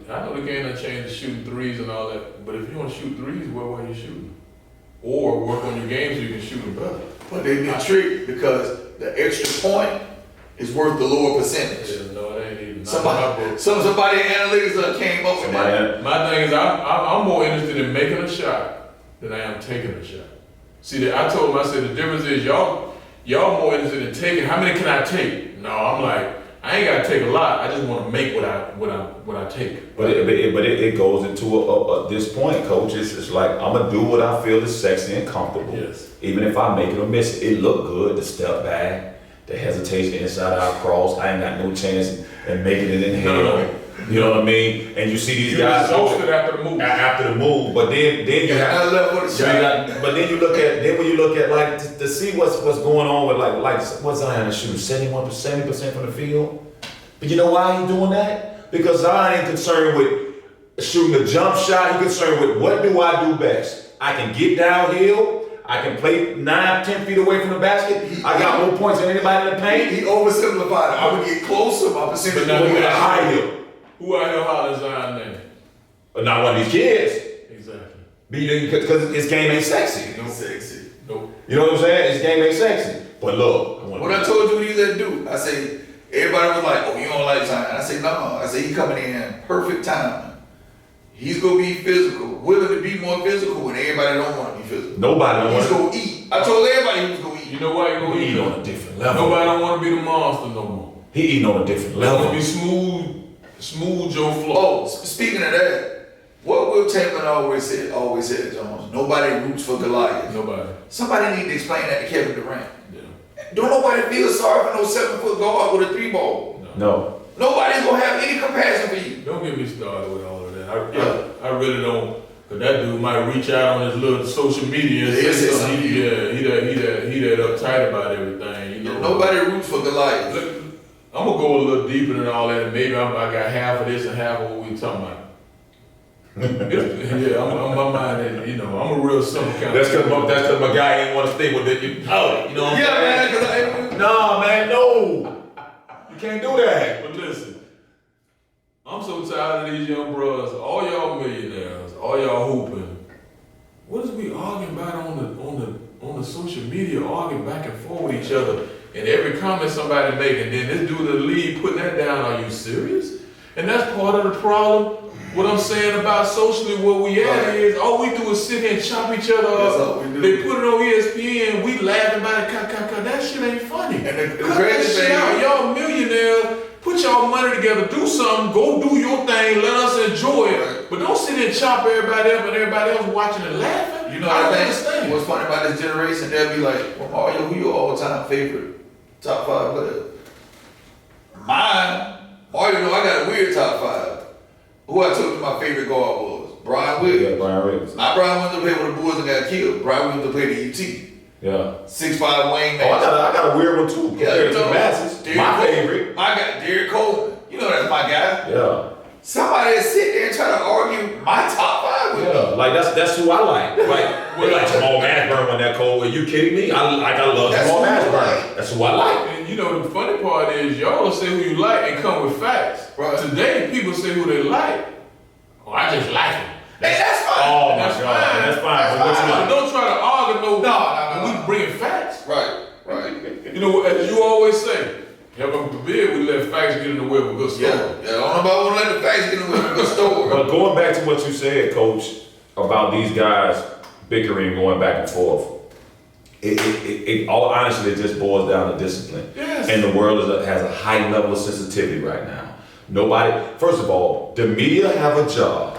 I know the game done changed to shooting threes and all that, but if you want to shoot threes, where are you shooting? Or work on your game so you can shoot them better. But they've been tricked because the extra point is worth the lower percentage. Yeah, no, it ain't even. Somebody in analytics came up with that. My thing is, I'm more interested in making a shot than I am taking a shot. See, I told him, I said, the difference is y'all more interested in taking. How many can I take? No, I'm like, I ain't gotta take a lot. I just want to make what I take. But it goes into this point, coach. It's like I'm gonna do what I feel is sexy and comfortable. Yes. Even if I make it or miss it, it look good. The step back, the hesitation inside out cross. I ain't got no chance in making it in hell. No. You know what I mean? And you see these guys exhausted after the move. After the move, but then you have. But then you look at when you look at like to see what's going on with like what's Zion shooting 70% from the field. But you know why he's doing that? Because Zion ain't concerned with shooting a jump shot. He's concerned with what do I do best. I can get downhill. I can play 9-10 feet away from the basket. I got more points than anybody in the paint. He oversimplified it. I would get closer. My percentage would be higher. Who out here hollering Zion name? Not one of these kids. Exactly. Because his game ain't sexy. No sexy. Nope. You know what I'm saying? His game ain't sexy. But look. What I told you what he let do, I say, everybody was like, oh, you don't like Zion. I say, no. I say, he coming in perfect timing. He's going to be physical, willing to be more physical when everybody don't want to be physical. Nobody don't want to. He's going to eat. I told everybody he was going to eat. You know why he going to eat? On a different level. Nobody don't want to be the monster no more. He eating on a different level. He want to be smooth Joe Flow. Oh, speaking of that, what Will Chamberlain always said, Jones, nobody roots for Goliath. Nobody. Somebody need to explain that to Kevin Durant. Yeah. Don't nobody feel sorry for no 7-foot guard with a 3-ball. No. Nobody's gonna have any compassion for you. Don't get me started with all of that. I really don't. Cause that dude might reach out on his little social media and Yeah, say say something. something. He that uptight about everything, you know. Nobody roots for Goliath. Look, I'm gonna go a little deeper than all that, and maybe I got half of this and half of what we talking about. Yeah, I'm my mind, is, you know, I'm a real simple kind That's of. cause my guy ain't want to stay with it. You know what I'm Yeah, man, saying? because Nah, man, no. You can't do that. But listen, I'm so tired of these young brothers, all y'all millionaires, all y'all hooping. What is we arguing about on the social media, arguing back and forth with each other, and every comment somebody make, and then this dude in the league putting that down? Are you serious? And that's part of the problem. What I'm saying about socially, what we at is all we do is sit here and chop each other That's up. all we do. They put it on ESPN, we laughing about it. That shit ain't funny. And the Cut that crazy shit thing- out. Y'all millionaires. Put y'all money together, do something, go do your thing, let us enjoy it. Right. But don't sit there and chop everybody up and everybody else watching and laughing. You know I what don't I understand. think? What's funny about this generation, they'll be like, well, Mario, who your all-time favorite top 5 player? Mine, Mario, know I got a weird top 5. Who I told you my favorite guard was? Brian Williams. Yeah, Brian Williams. Not Brian Williams to play with the Bulls and got killed. Brian Williams to play the UT. Yeah. 6'5" Wayne Oh, Mason. I got a weird one too. Compared to the masses. Derrick My Coleman. favorite. My guy, Derrick Coleman. You know that's my guy. Yeah. Somebody that sit there and try to argue my top 5 with me. Yeah. Like that's who I like. Like Jamal Mashburn when that cold. Are you kidding me? I love That's Jamal who I Mashburn. like. That's who I like. And you know the funny part is y'all will say who you like and come with facts. Right. Today people say who they like. Oh, I just like him. Hey, that's fine. Oh my That's God. fine. That's fine. That's But what you fine. like? Don't try to argue No. We bringing facts. Right. You know, as you always say, heaven forbid we let facts get in the way of a good story. Yeah. I don't know about want to let the facts get away from the story. But going back to what you said, Coach, about these guys bickering, going back and forth, it all honestly, it just boils down to discipline. Yes. And the world has a high level of sensitivity right now. First of all, the media have a job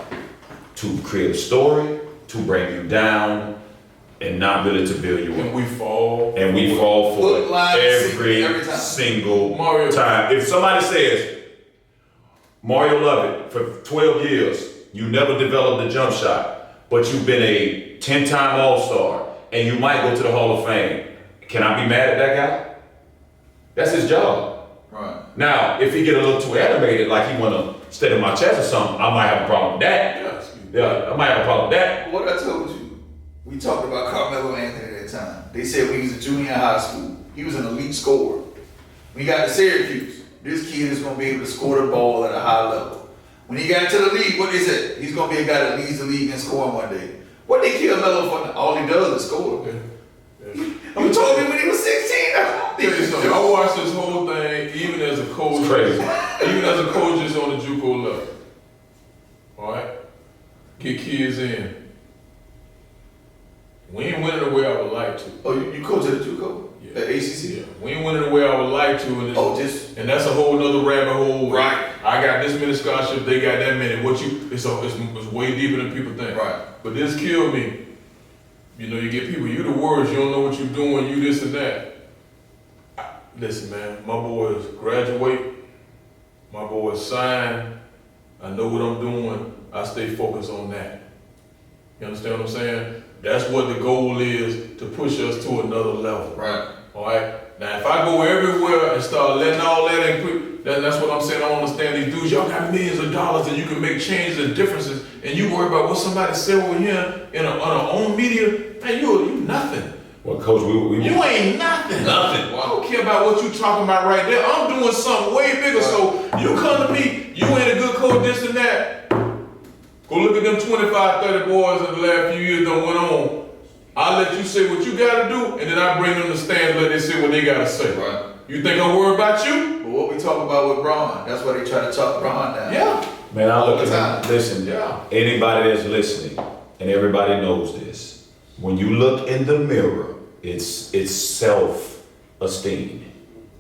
to create a story, to bring you down, and not really to build you And up. we fall. And we fall for Hook, it line, every every time. single Mario. time. If somebody says, Mario Lovett, for 12 years, you never developed a jump shot, but you've been a 10-time All-Star, and you might go to the Hall of Fame. Can I be mad at that guy? That's his job. Right. Now, if he get a little too animated, like he want to step in my chest or something, I might have a problem with that. Yeah, excuse me. Yeah, I might have a problem with that. What I told you, we talked about Carmelo Anthony at that time. They said when he was a junior in high school, he was an elite scorer. When he got to Syracuse, this kid is going to be able to score the ball at a high level. When he got to the league, what they said? He's going to be a guy that leads the league in scoring one day. What they kill Melo for? All he does is score. You told me when he was 16. I watched this whole thing, even as a coach. It's crazy. Even as a coach is on the JUCO level. All right, get kids in. We ain't winning the way I would like to. Oh, you coach at the JUCO? Yeah. At ACC? Yeah, we ain't winning the way I would like to, and, Oh, and that's a whole nother rabbit hole. Right. I got this many scholarships, they got that many. It's way deeper than people think. Right. But this killed me. You know, you get people, you the worst, you don't know what you're doing, you this and that. Listen, man, my boys graduate, my boys sign, I know what I'm doing, I stay focused on that. You understand what I'm saying? That's what the goal is, to push us to another level. Right. All right. Now, if I go everywhere and start letting all that in quick, that's what I'm saying. I don't understand these dudes. Y'all got millions of dollars and you can make changes and differences, and you worry about what somebody said over here on our own media. Man, you nothing. Well, Coach, we You ain't nothing. Nothing. Well, I don't care about what you talking about right there. I'm doing something way bigger. So you come to me, you ain't a good coach, this and that. Go look at them 25, 30 boys in the last few years that went on. I let you say what you gotta do, and then I bring them to stand and let them say what they gotta say. Right. You think I'm worried about you? But what we talk about with Braun, that's why they try to talk Braun down. Yeah. Man, I look All the at time. listen, Yeah. anybody that's listening, and everybody knows this, when you look in the mirror, it's self-esteem.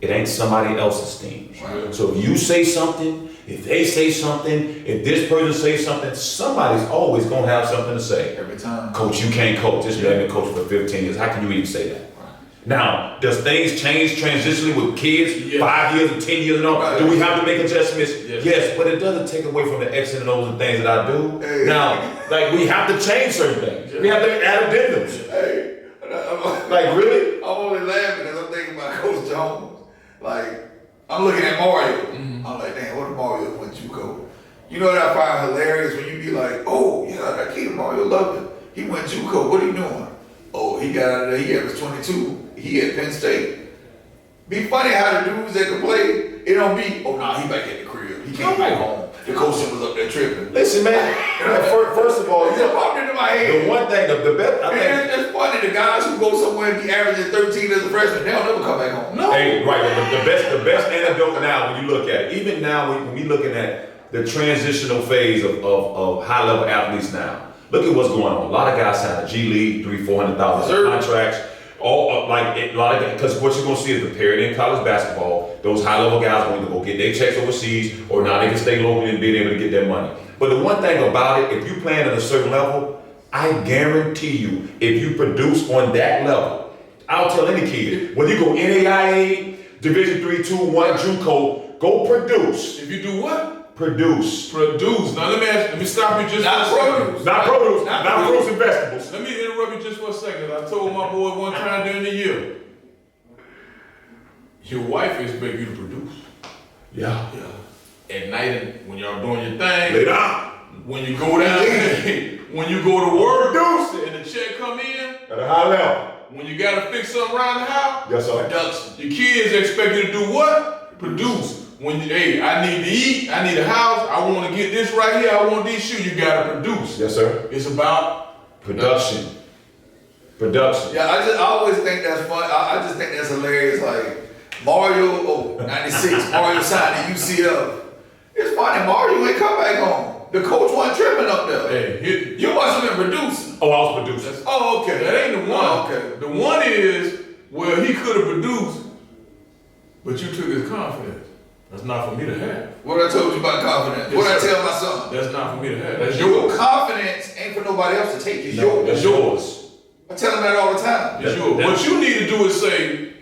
It ain't somebody else's esteem. Right. So if you say something, if they say something, if this person says something, somebody's always gonna have something to say. Every time. Coach, you can't coach. This man been coaching for 15 years. How can you even say that? Now, does things change transitionally with kids, Yes. 5 years and 10 years and all? Right. Do we have to make adjustments? Yes. Yes, but it doesn't take away from the X and O's and things that I do. Hey. Now, like we have to change certain things. We have to add addendums. Hey, Like really? I'm only laughing because I'm thinking about Coach Jones. Like, I'm looking at Mario. Mm-hmm. I'm like, damn, what if Mario went JUCO? You know what I find hilarious when you be like, oh, yeah, that kid Mario loved it. He went JUCO. What are you doing? Oh, he got out of there. He averaged 22. He at Penn State. Be funny how the dudes that can play, it don't be, oh, nah, he back at the crib. He came back home. The coach was up there tripping. Listen, man. First of all, It just popped into my head. the one thing, the best, I think. It's funny, the guys who go somewhere and be averaging 13 as a freshman, they'll never come back home. No. Hey, right. The best anecdote now when you look at it, even now when we looking at the transitional phase of high level athletes now. Look at what's going on. A lot of guys sign a G League, $300,000-$400,000 contracts. All like a lot of because what you're gonna see is the parity in college basketball. Those high level guys going to go get their checks overseas, or now they can stay locally and being able to get their money. But the one thing about it, if you playing at a certain level, I guarantee you, if you produce on that level, I'll tell any kid, whether you go NAIA, Division 3, 2, 1, JUCO, go produce. If you do what? Produce. Produce. Now let me stop you just Not for a second. produce. Not produce. Not fruits and vegetables. Let me interrupt you just for a second. I told my boy one time during the year, your wife expect you to produce. Yeah. At night when y'all doing your thing, Lay down. when you go down, when you go to work, Produce. and the check come in, At a high level. when you gotta fix something around the house, Yes, sir. production. Your kids expect you to do what? Produce. When you, hey, I need to eat, I need a house, I want to get this right here, I want these shoes, you gotta produce. Yes, sir. It's about Production. Production. Yeah, I always think that's fun. I just think that's hilarious. Like Mario, 96, Mario signed to UCF. It's funny, Mario ain't come back home. The coach wasn't tripping up there. hey, You must have been producing. Oh, I was producing. Oh, okay. that ain't the one. Oh, okay. The one is where he could have produced, but you took his confidence. That's not for me to have. What I told you about confidence? What I tell my son? That's not for me to have. That's Your yours. confidence ain't for nobody else to take. It's No, yours. That's yours. I tell him that all the time. It's yours. What you need to do is say,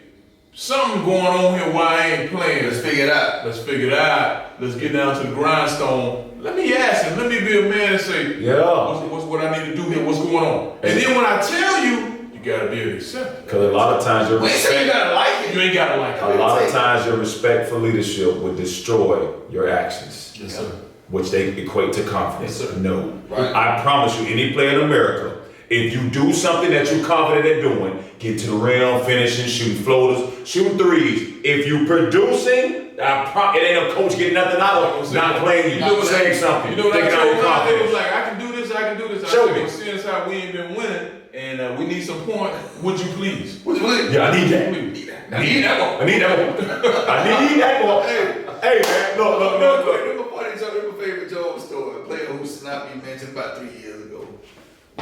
something going on here why I ain't playing. Let's figure it out. Let's figure it out. Let's get down to the grindstone. Let me ask him. Let me be a man and say, Yeah. what's what I need to do here? What's going on? And then when I tell you, you gotta be able to accept it. Because a lot of times your We ain't say you respect, gotta like You it. ain't gotta like a it. lot of times your respect for leadership will destroy your actions, Yes, sir. which they equate to confidence. Yes, sir. No. Right. I promise you, any player in America, if you do something that you're confident at doing, get to the rim, finishing, shooting floaters, shooting threes. If you producing, it ain't a coach getting nothing out of it. Not playing you, You know what saying something, You know what I thinking told out your him? It was confidence. like, I can do this, I can do this. Show I said, me. well, seeing as how we ain't been winning, and we need some points, would you please? What you believe? Yeah, I need that. Please. I need that one. I need that one. I need that one. Hey, man, look. Real quick, remember funny joke, remember favorite Joe story. A player who snapped me mentioned about 3 years ago.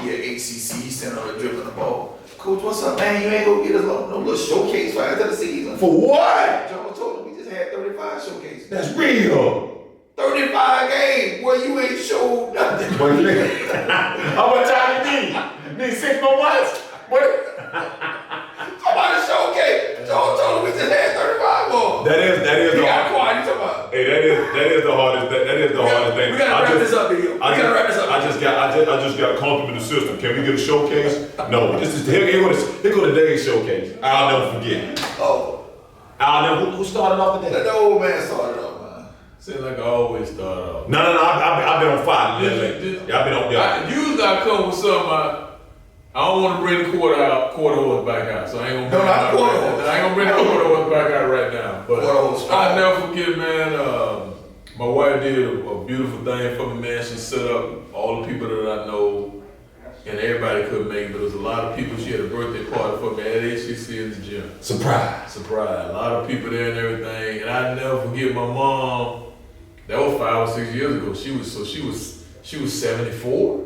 He had ACC, he sent on a dribbling the ball. Coach, what's up, man? You ain't gonna get us no little showcase for after the season. For what? Joe told him we just had 35 showcases. That's real. 35 games where you ain't showed nothing. How much time you need? Need 6 more months? What? Somebody showcase. Joe told him we just had 35 more. That is He the got quiet. You talking about? Hey, that is the hardest. That is the hardest thing. We gotta wrap this up, video. We gotta wrap this up. I just got comfortable in the system. Can we get a showcase? No. Here go today's showcase. I'll never forget. Oh, I'll never. Who started off the day? the old man started off, man. Seems like I always start off. No. I've been on fire. Yeah, I've been on. Yeah. Usually I come with something I don't want to bring the quarter horse back out, so I ain't gonna bring No, not it out quarter right horse. now. I ain't gonna bring the quarter horse back out right now. But Quarter horse. I'll never forget, man. My wife did a beautiful thing for me, man. She set up all the people that I know, and everybody couldn't make it, but there was a lot of people. She had a birthday party for me at HCC in the gym. Surprise. A lot of people there and everything. And I never forget my mom. That was 5 or 6 years ago. She was 74.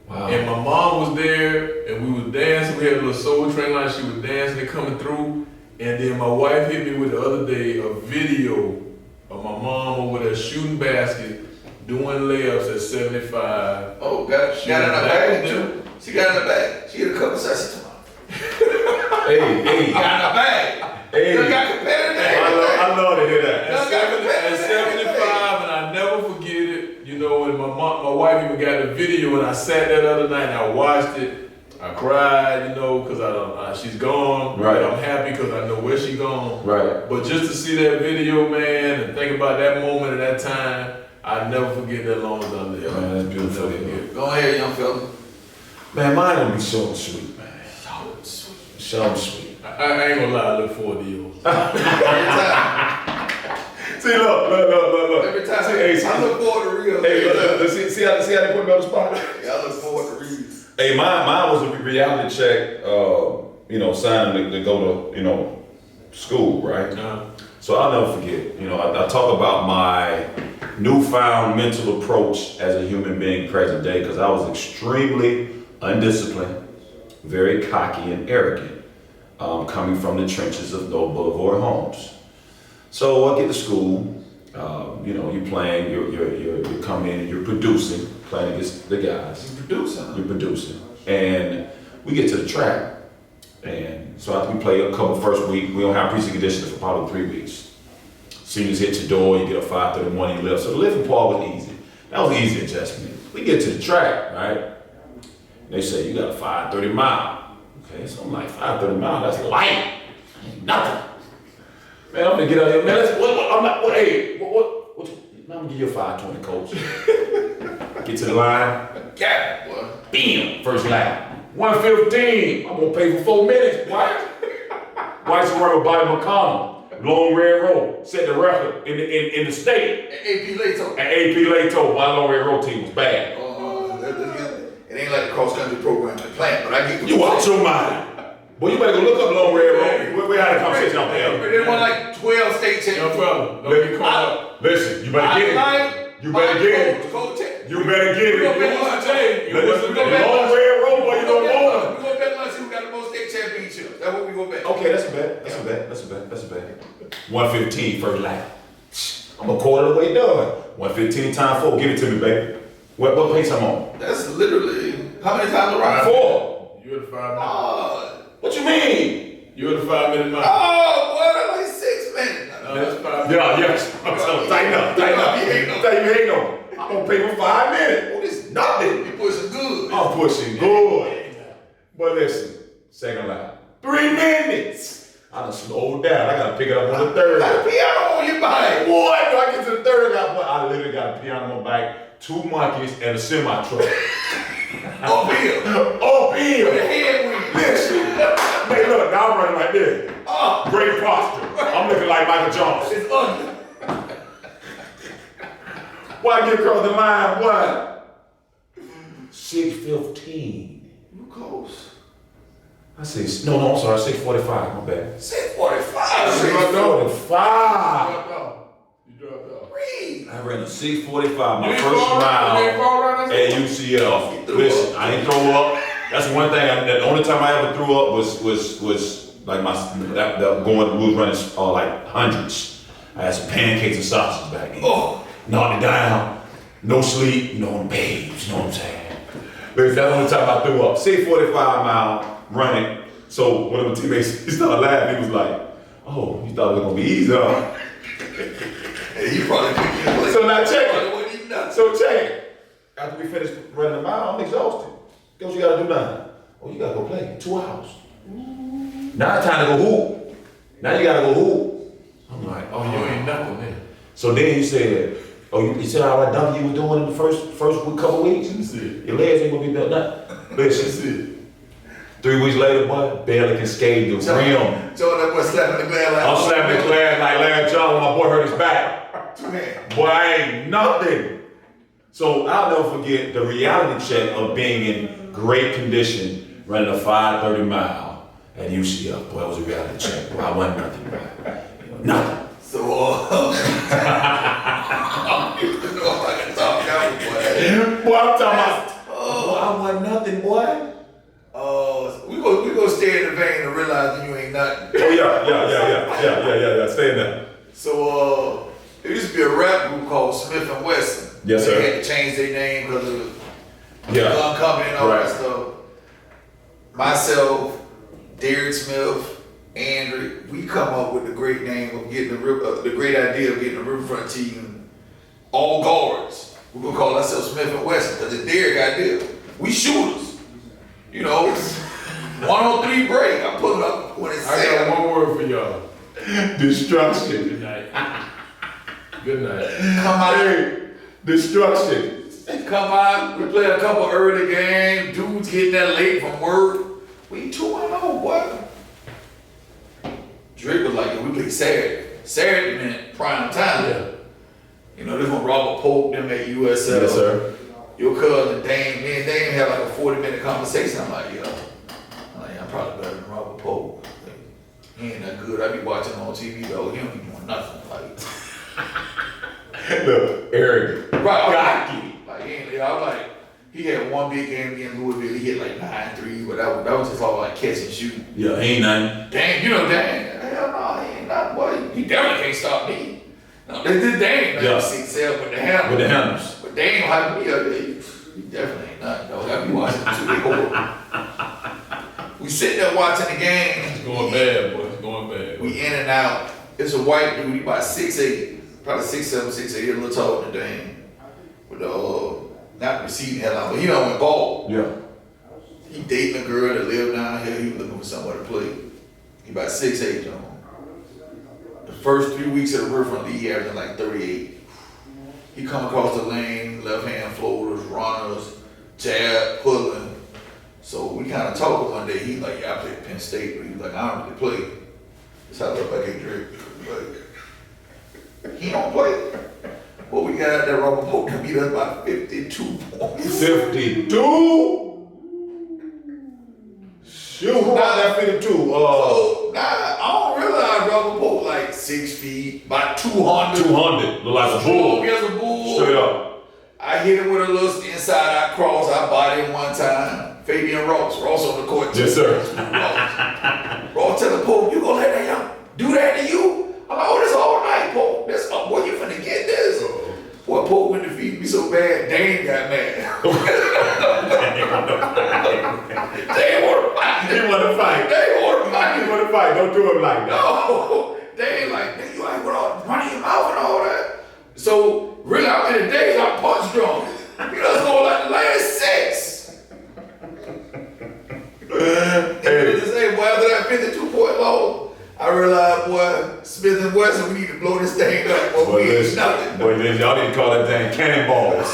Wow. And my mom was there, and we was dancing. We had a little soul train line. She was dancing and coming through. And then my wife hit me with the other day a video of my mom over there shooting basket, doing layups at 75. Oh, got it in her bag too. She got it in her bag. She had a couple sessions tomorrow. Hey, Got in the bag. hey. You got competitive. I love to hear that. At 75, and I never forget it. You know, and my wife even got the video, and I sat there the other night and I watched it. I cried, you know, because she's gone. Right. But I'm happy because I know where she gone. Right. But just to see that video, man, and think about that moment and that time, I never forget that long as I live. Man, that's beautiful. Never forget. Go ahead, young fella. Man, mine gonna be short and sweet, man. Short and sweet. I ain't gonna lie, I look forward to yours. Every time. See, look. Every time. See, hey, I look forward to real. Hey, look, see how they put me on the spot? Yeah, I look forward to real. Hey, mine was a reality check, signing to go to, school, right? So I'll never forget, I talk about my newfound mental approach as a human being present day, because I was extremely undisciplined, very cocky and arrogant, coming from the trenches of North Boulevard homes. So I get to school, you're playing, you come in and you're producing, playing against the guys. You're producing. And we get to the track. And so after we play a couple first week, we don't have preseason conditioning for probably 3 weeks. Seniors hit your door, you get a 5:30 you lift. So the lifting part was easy. That was an easy adjustment. We get to the track, right? They say, you got a 5:30 mile. Okay, so I'm like, 5:30 mile, that's light. Ain't nothing. Man, I'm gonna get out here, man. I'm gonna give you a 5:20, coach. Get to the line. Got it, boy. Bam! First lap. 1:15. I'm gonna pay for 4 minutes. What? White's run with Bobby McConnell. Long Red Road. Set the record in the state. AP Lato. And AP Lato, my Long Red Road team was bad. It ain't like the cross country program at Plant, but I get You watch your mind. Boy, you better go look up Long Red Road. We had a conversation out there. They won like 12 state Young champions. fella, don't get caught up. Listen, you better get it. You better get it. You better get it. Long Red Road, boy, you don't want We're gonna bet let's see who got the most state championships. That's what we gonna bet. Okay, that's a bet. That's a bet. 1:15 first lap. I'm a quarter of the way done. 1:15 time 4. Give it to me, baby. What pace I'm on? That's literally how many times around? 4. You're the 5 minute. What you mean? You're the 5 minute man. Oh, boy, that's like 6 minutes. No, that's 5 minutes. Yeah. I'm telling you, tighten up. You ain't no. I'm gonna pay for 5 minutes. Oh, this is nothing. You pushing good. I'm pushing good. But listen, second lap. 3 minutes. I done slowed down. I gotta pick it up on the third Got lap. a piano on your bike. Boy, do I get to the third lap, boy, I literally got a piano on my bike, 2 monkeys, and a semi truck. Uphill. Uphill. With a headwind. Listen. Hey, look, now I'm running like this. Oh, Great posture. I'm looking like Michael Johnson. it's ugly. Boy, I get across the line, what? 6:15. You close. I say, no, I'm sorry, 6:45, my bad. 6:45. 6:45. You dropped off. Read. I ran a 6:45, my You ain't first fall right- you ain't mile fall right at after- UCL. Listen, I ain't throw up. That's one thing. The only time I ever threw up was like we was running like hundreds. I had some pancakes and sausages back then. Oh. Knocked it down, no sleep, on the babes, you know what I'm saying? But that's the only time I threw up. 6:45 mile running. So one of my teammates, he started laughing. He was like, "Oh, you thought it was gonna be easy, huh?" Hey, you probably picked So now check Probably it. wasn't even nothing. So check it. After we finished running the mile, I'm exhausted. Guess what you gotta do now? Oh, you gotta go play. 2 hours. Now it's time to go hoop. Now you gotta go hoop. I'm like, Oh, you ain't nothing there. So then he said, you said how that dunk you were doing in the first couple weeks? That's it. Your legs ain't gonna be done nothing. That's Listen, it. 3 weeks later, boy, barely can skate the rim. So that boy slapping the glass like I'm slapping the glass like Larry John when my boy hurt his back. 2 hands. Boy, I ain't nothing. So I'll never forget the reality check of being in great condition, running a 5:30 mile at UCF. Boy, it was a reality check. Boy, I wasn't nothing, boy. Nothing. So, you know how to talk now, boy. Boy, I'm talking about, boy, I wasn't nothing, boy. We gonna stay in the vein of realizing you ain't nothing. Oh, yeah. Stay in there. So, there used to be a rap group called Smith and Wesson. Yes, sir. They had to change their name because of Yeah. gun company and all Right. that stuff. Myself, Derek Smith, Andrew, we come up with the great name of getting the great idea of getting the riverfront team all guards. We're gonna call ourselves Smith and Wesson because it's Derek idea. We shooters, you know. 1-on-3 break. I put it up when it's I set. got one word for y'all. Destruction. Good night. Good night. Come out. Hey, destruction. Come out, we play a couple early games, dudes getting that late from work. We 2-0, boy. Drake was like, yo, we play Saturday. Saturday meant prime time. Yeah. You know, this one Robert Polk, them at USL. Yes, sir. Your cousin Dame, me and Dame had like a 40-minute conversation. I'm like, yeah, I'm probably better than Robert Polk. Like, he ain't that good. I be watching on TV though. He don't be doing nothing. Like, Look, arrogant. right, Cocky. like he ain't. I'm like, he had one big game against Louisville. He hit like 9 threes, but that was just all like catch and shoot. Yeah, he ain't nothing. Dang, you know Dang. Hell no, he ain't nothing. Boy, he definitely can't stop me. No, this Dang, like Yeah. 6'7" with the hammer. With the handles. But they ain't hyping me up there. He definitely ain't nothing, though. I be watching too. They horrible. We sit there watching the game. It's going bad, boy. It's going bad. We in and out. It's a white dude. He about 6'8", probably 6'7", 6'8". He a little taller than Dame. With the not receiving headline, but he don't win ball. Yeah. He dating a girl that lived down here. He was looking for somewhere to play. He about 6'8", though. The first 3 weeks of the riverfront league, he averaging like 38. He come across the lane, left hand floaters, runners, jab, pulling. So we kind of talked one day. He like, yeah, I played Penn State, but he was like, I don't really play. That's how I look like a drink. Like, he don't play. Well, we got out there, Robert Polk beat us by 52 points. 52? Shoot, who got that 52? So, I don't realize Robert Polk like 6 feet, about 200. 200. Look like a bull. Strong as a bull. Straight up. I hit him with a little inside out cross. I bodied him one time. Fabian Ross on the court. Yes, sir. Ross tell the Pope, you gonna let that young do that to you? I'm like, oh, this all night, Pope. This, boy, you finna get this. Boy, Pope went to feed me so bad, Dane got mad. Dane wanna fight. He want to fight. Dane wanna fight. He want to fight. Don't do him like that. No, they ain't like, you ain't with all running your mouth and all that. So, really, I'm in the days, I'm punch drunk. You know, it's going like the last 6. Hey. Just say, boy, after that 52-point loss, I realized, boy, Smith and Wesson, we need to blow this thing up. Boy, we ain't nothing. Boy, y'all need to call that thing cannonballs.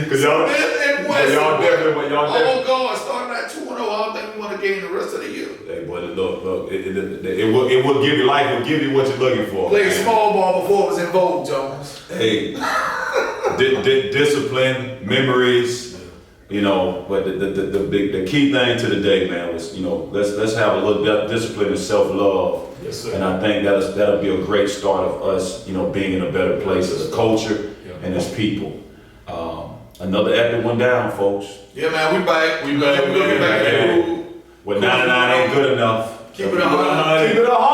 Cause y'all, Smith and Wesson, y'all definitely, oh God, starting at 2-0, I don't think we want to gain the rest of the year. Hey, boy, look, it will give you life, it will give you what you're looking for. Play man. small ball before it was in vogue, Jones. Hey, discipline, memories, you know. But the key thing to the day, man, was, you know, let's have a little discipline and self-love. Yes, sir. And I think that'll be a great start of us, you know, being in a better place as a culture and as people. Another epic one down, folks. Yeah, man, we back. We back. We back. Well, 99 ain't good enough. Keep it 100. Keep it 100.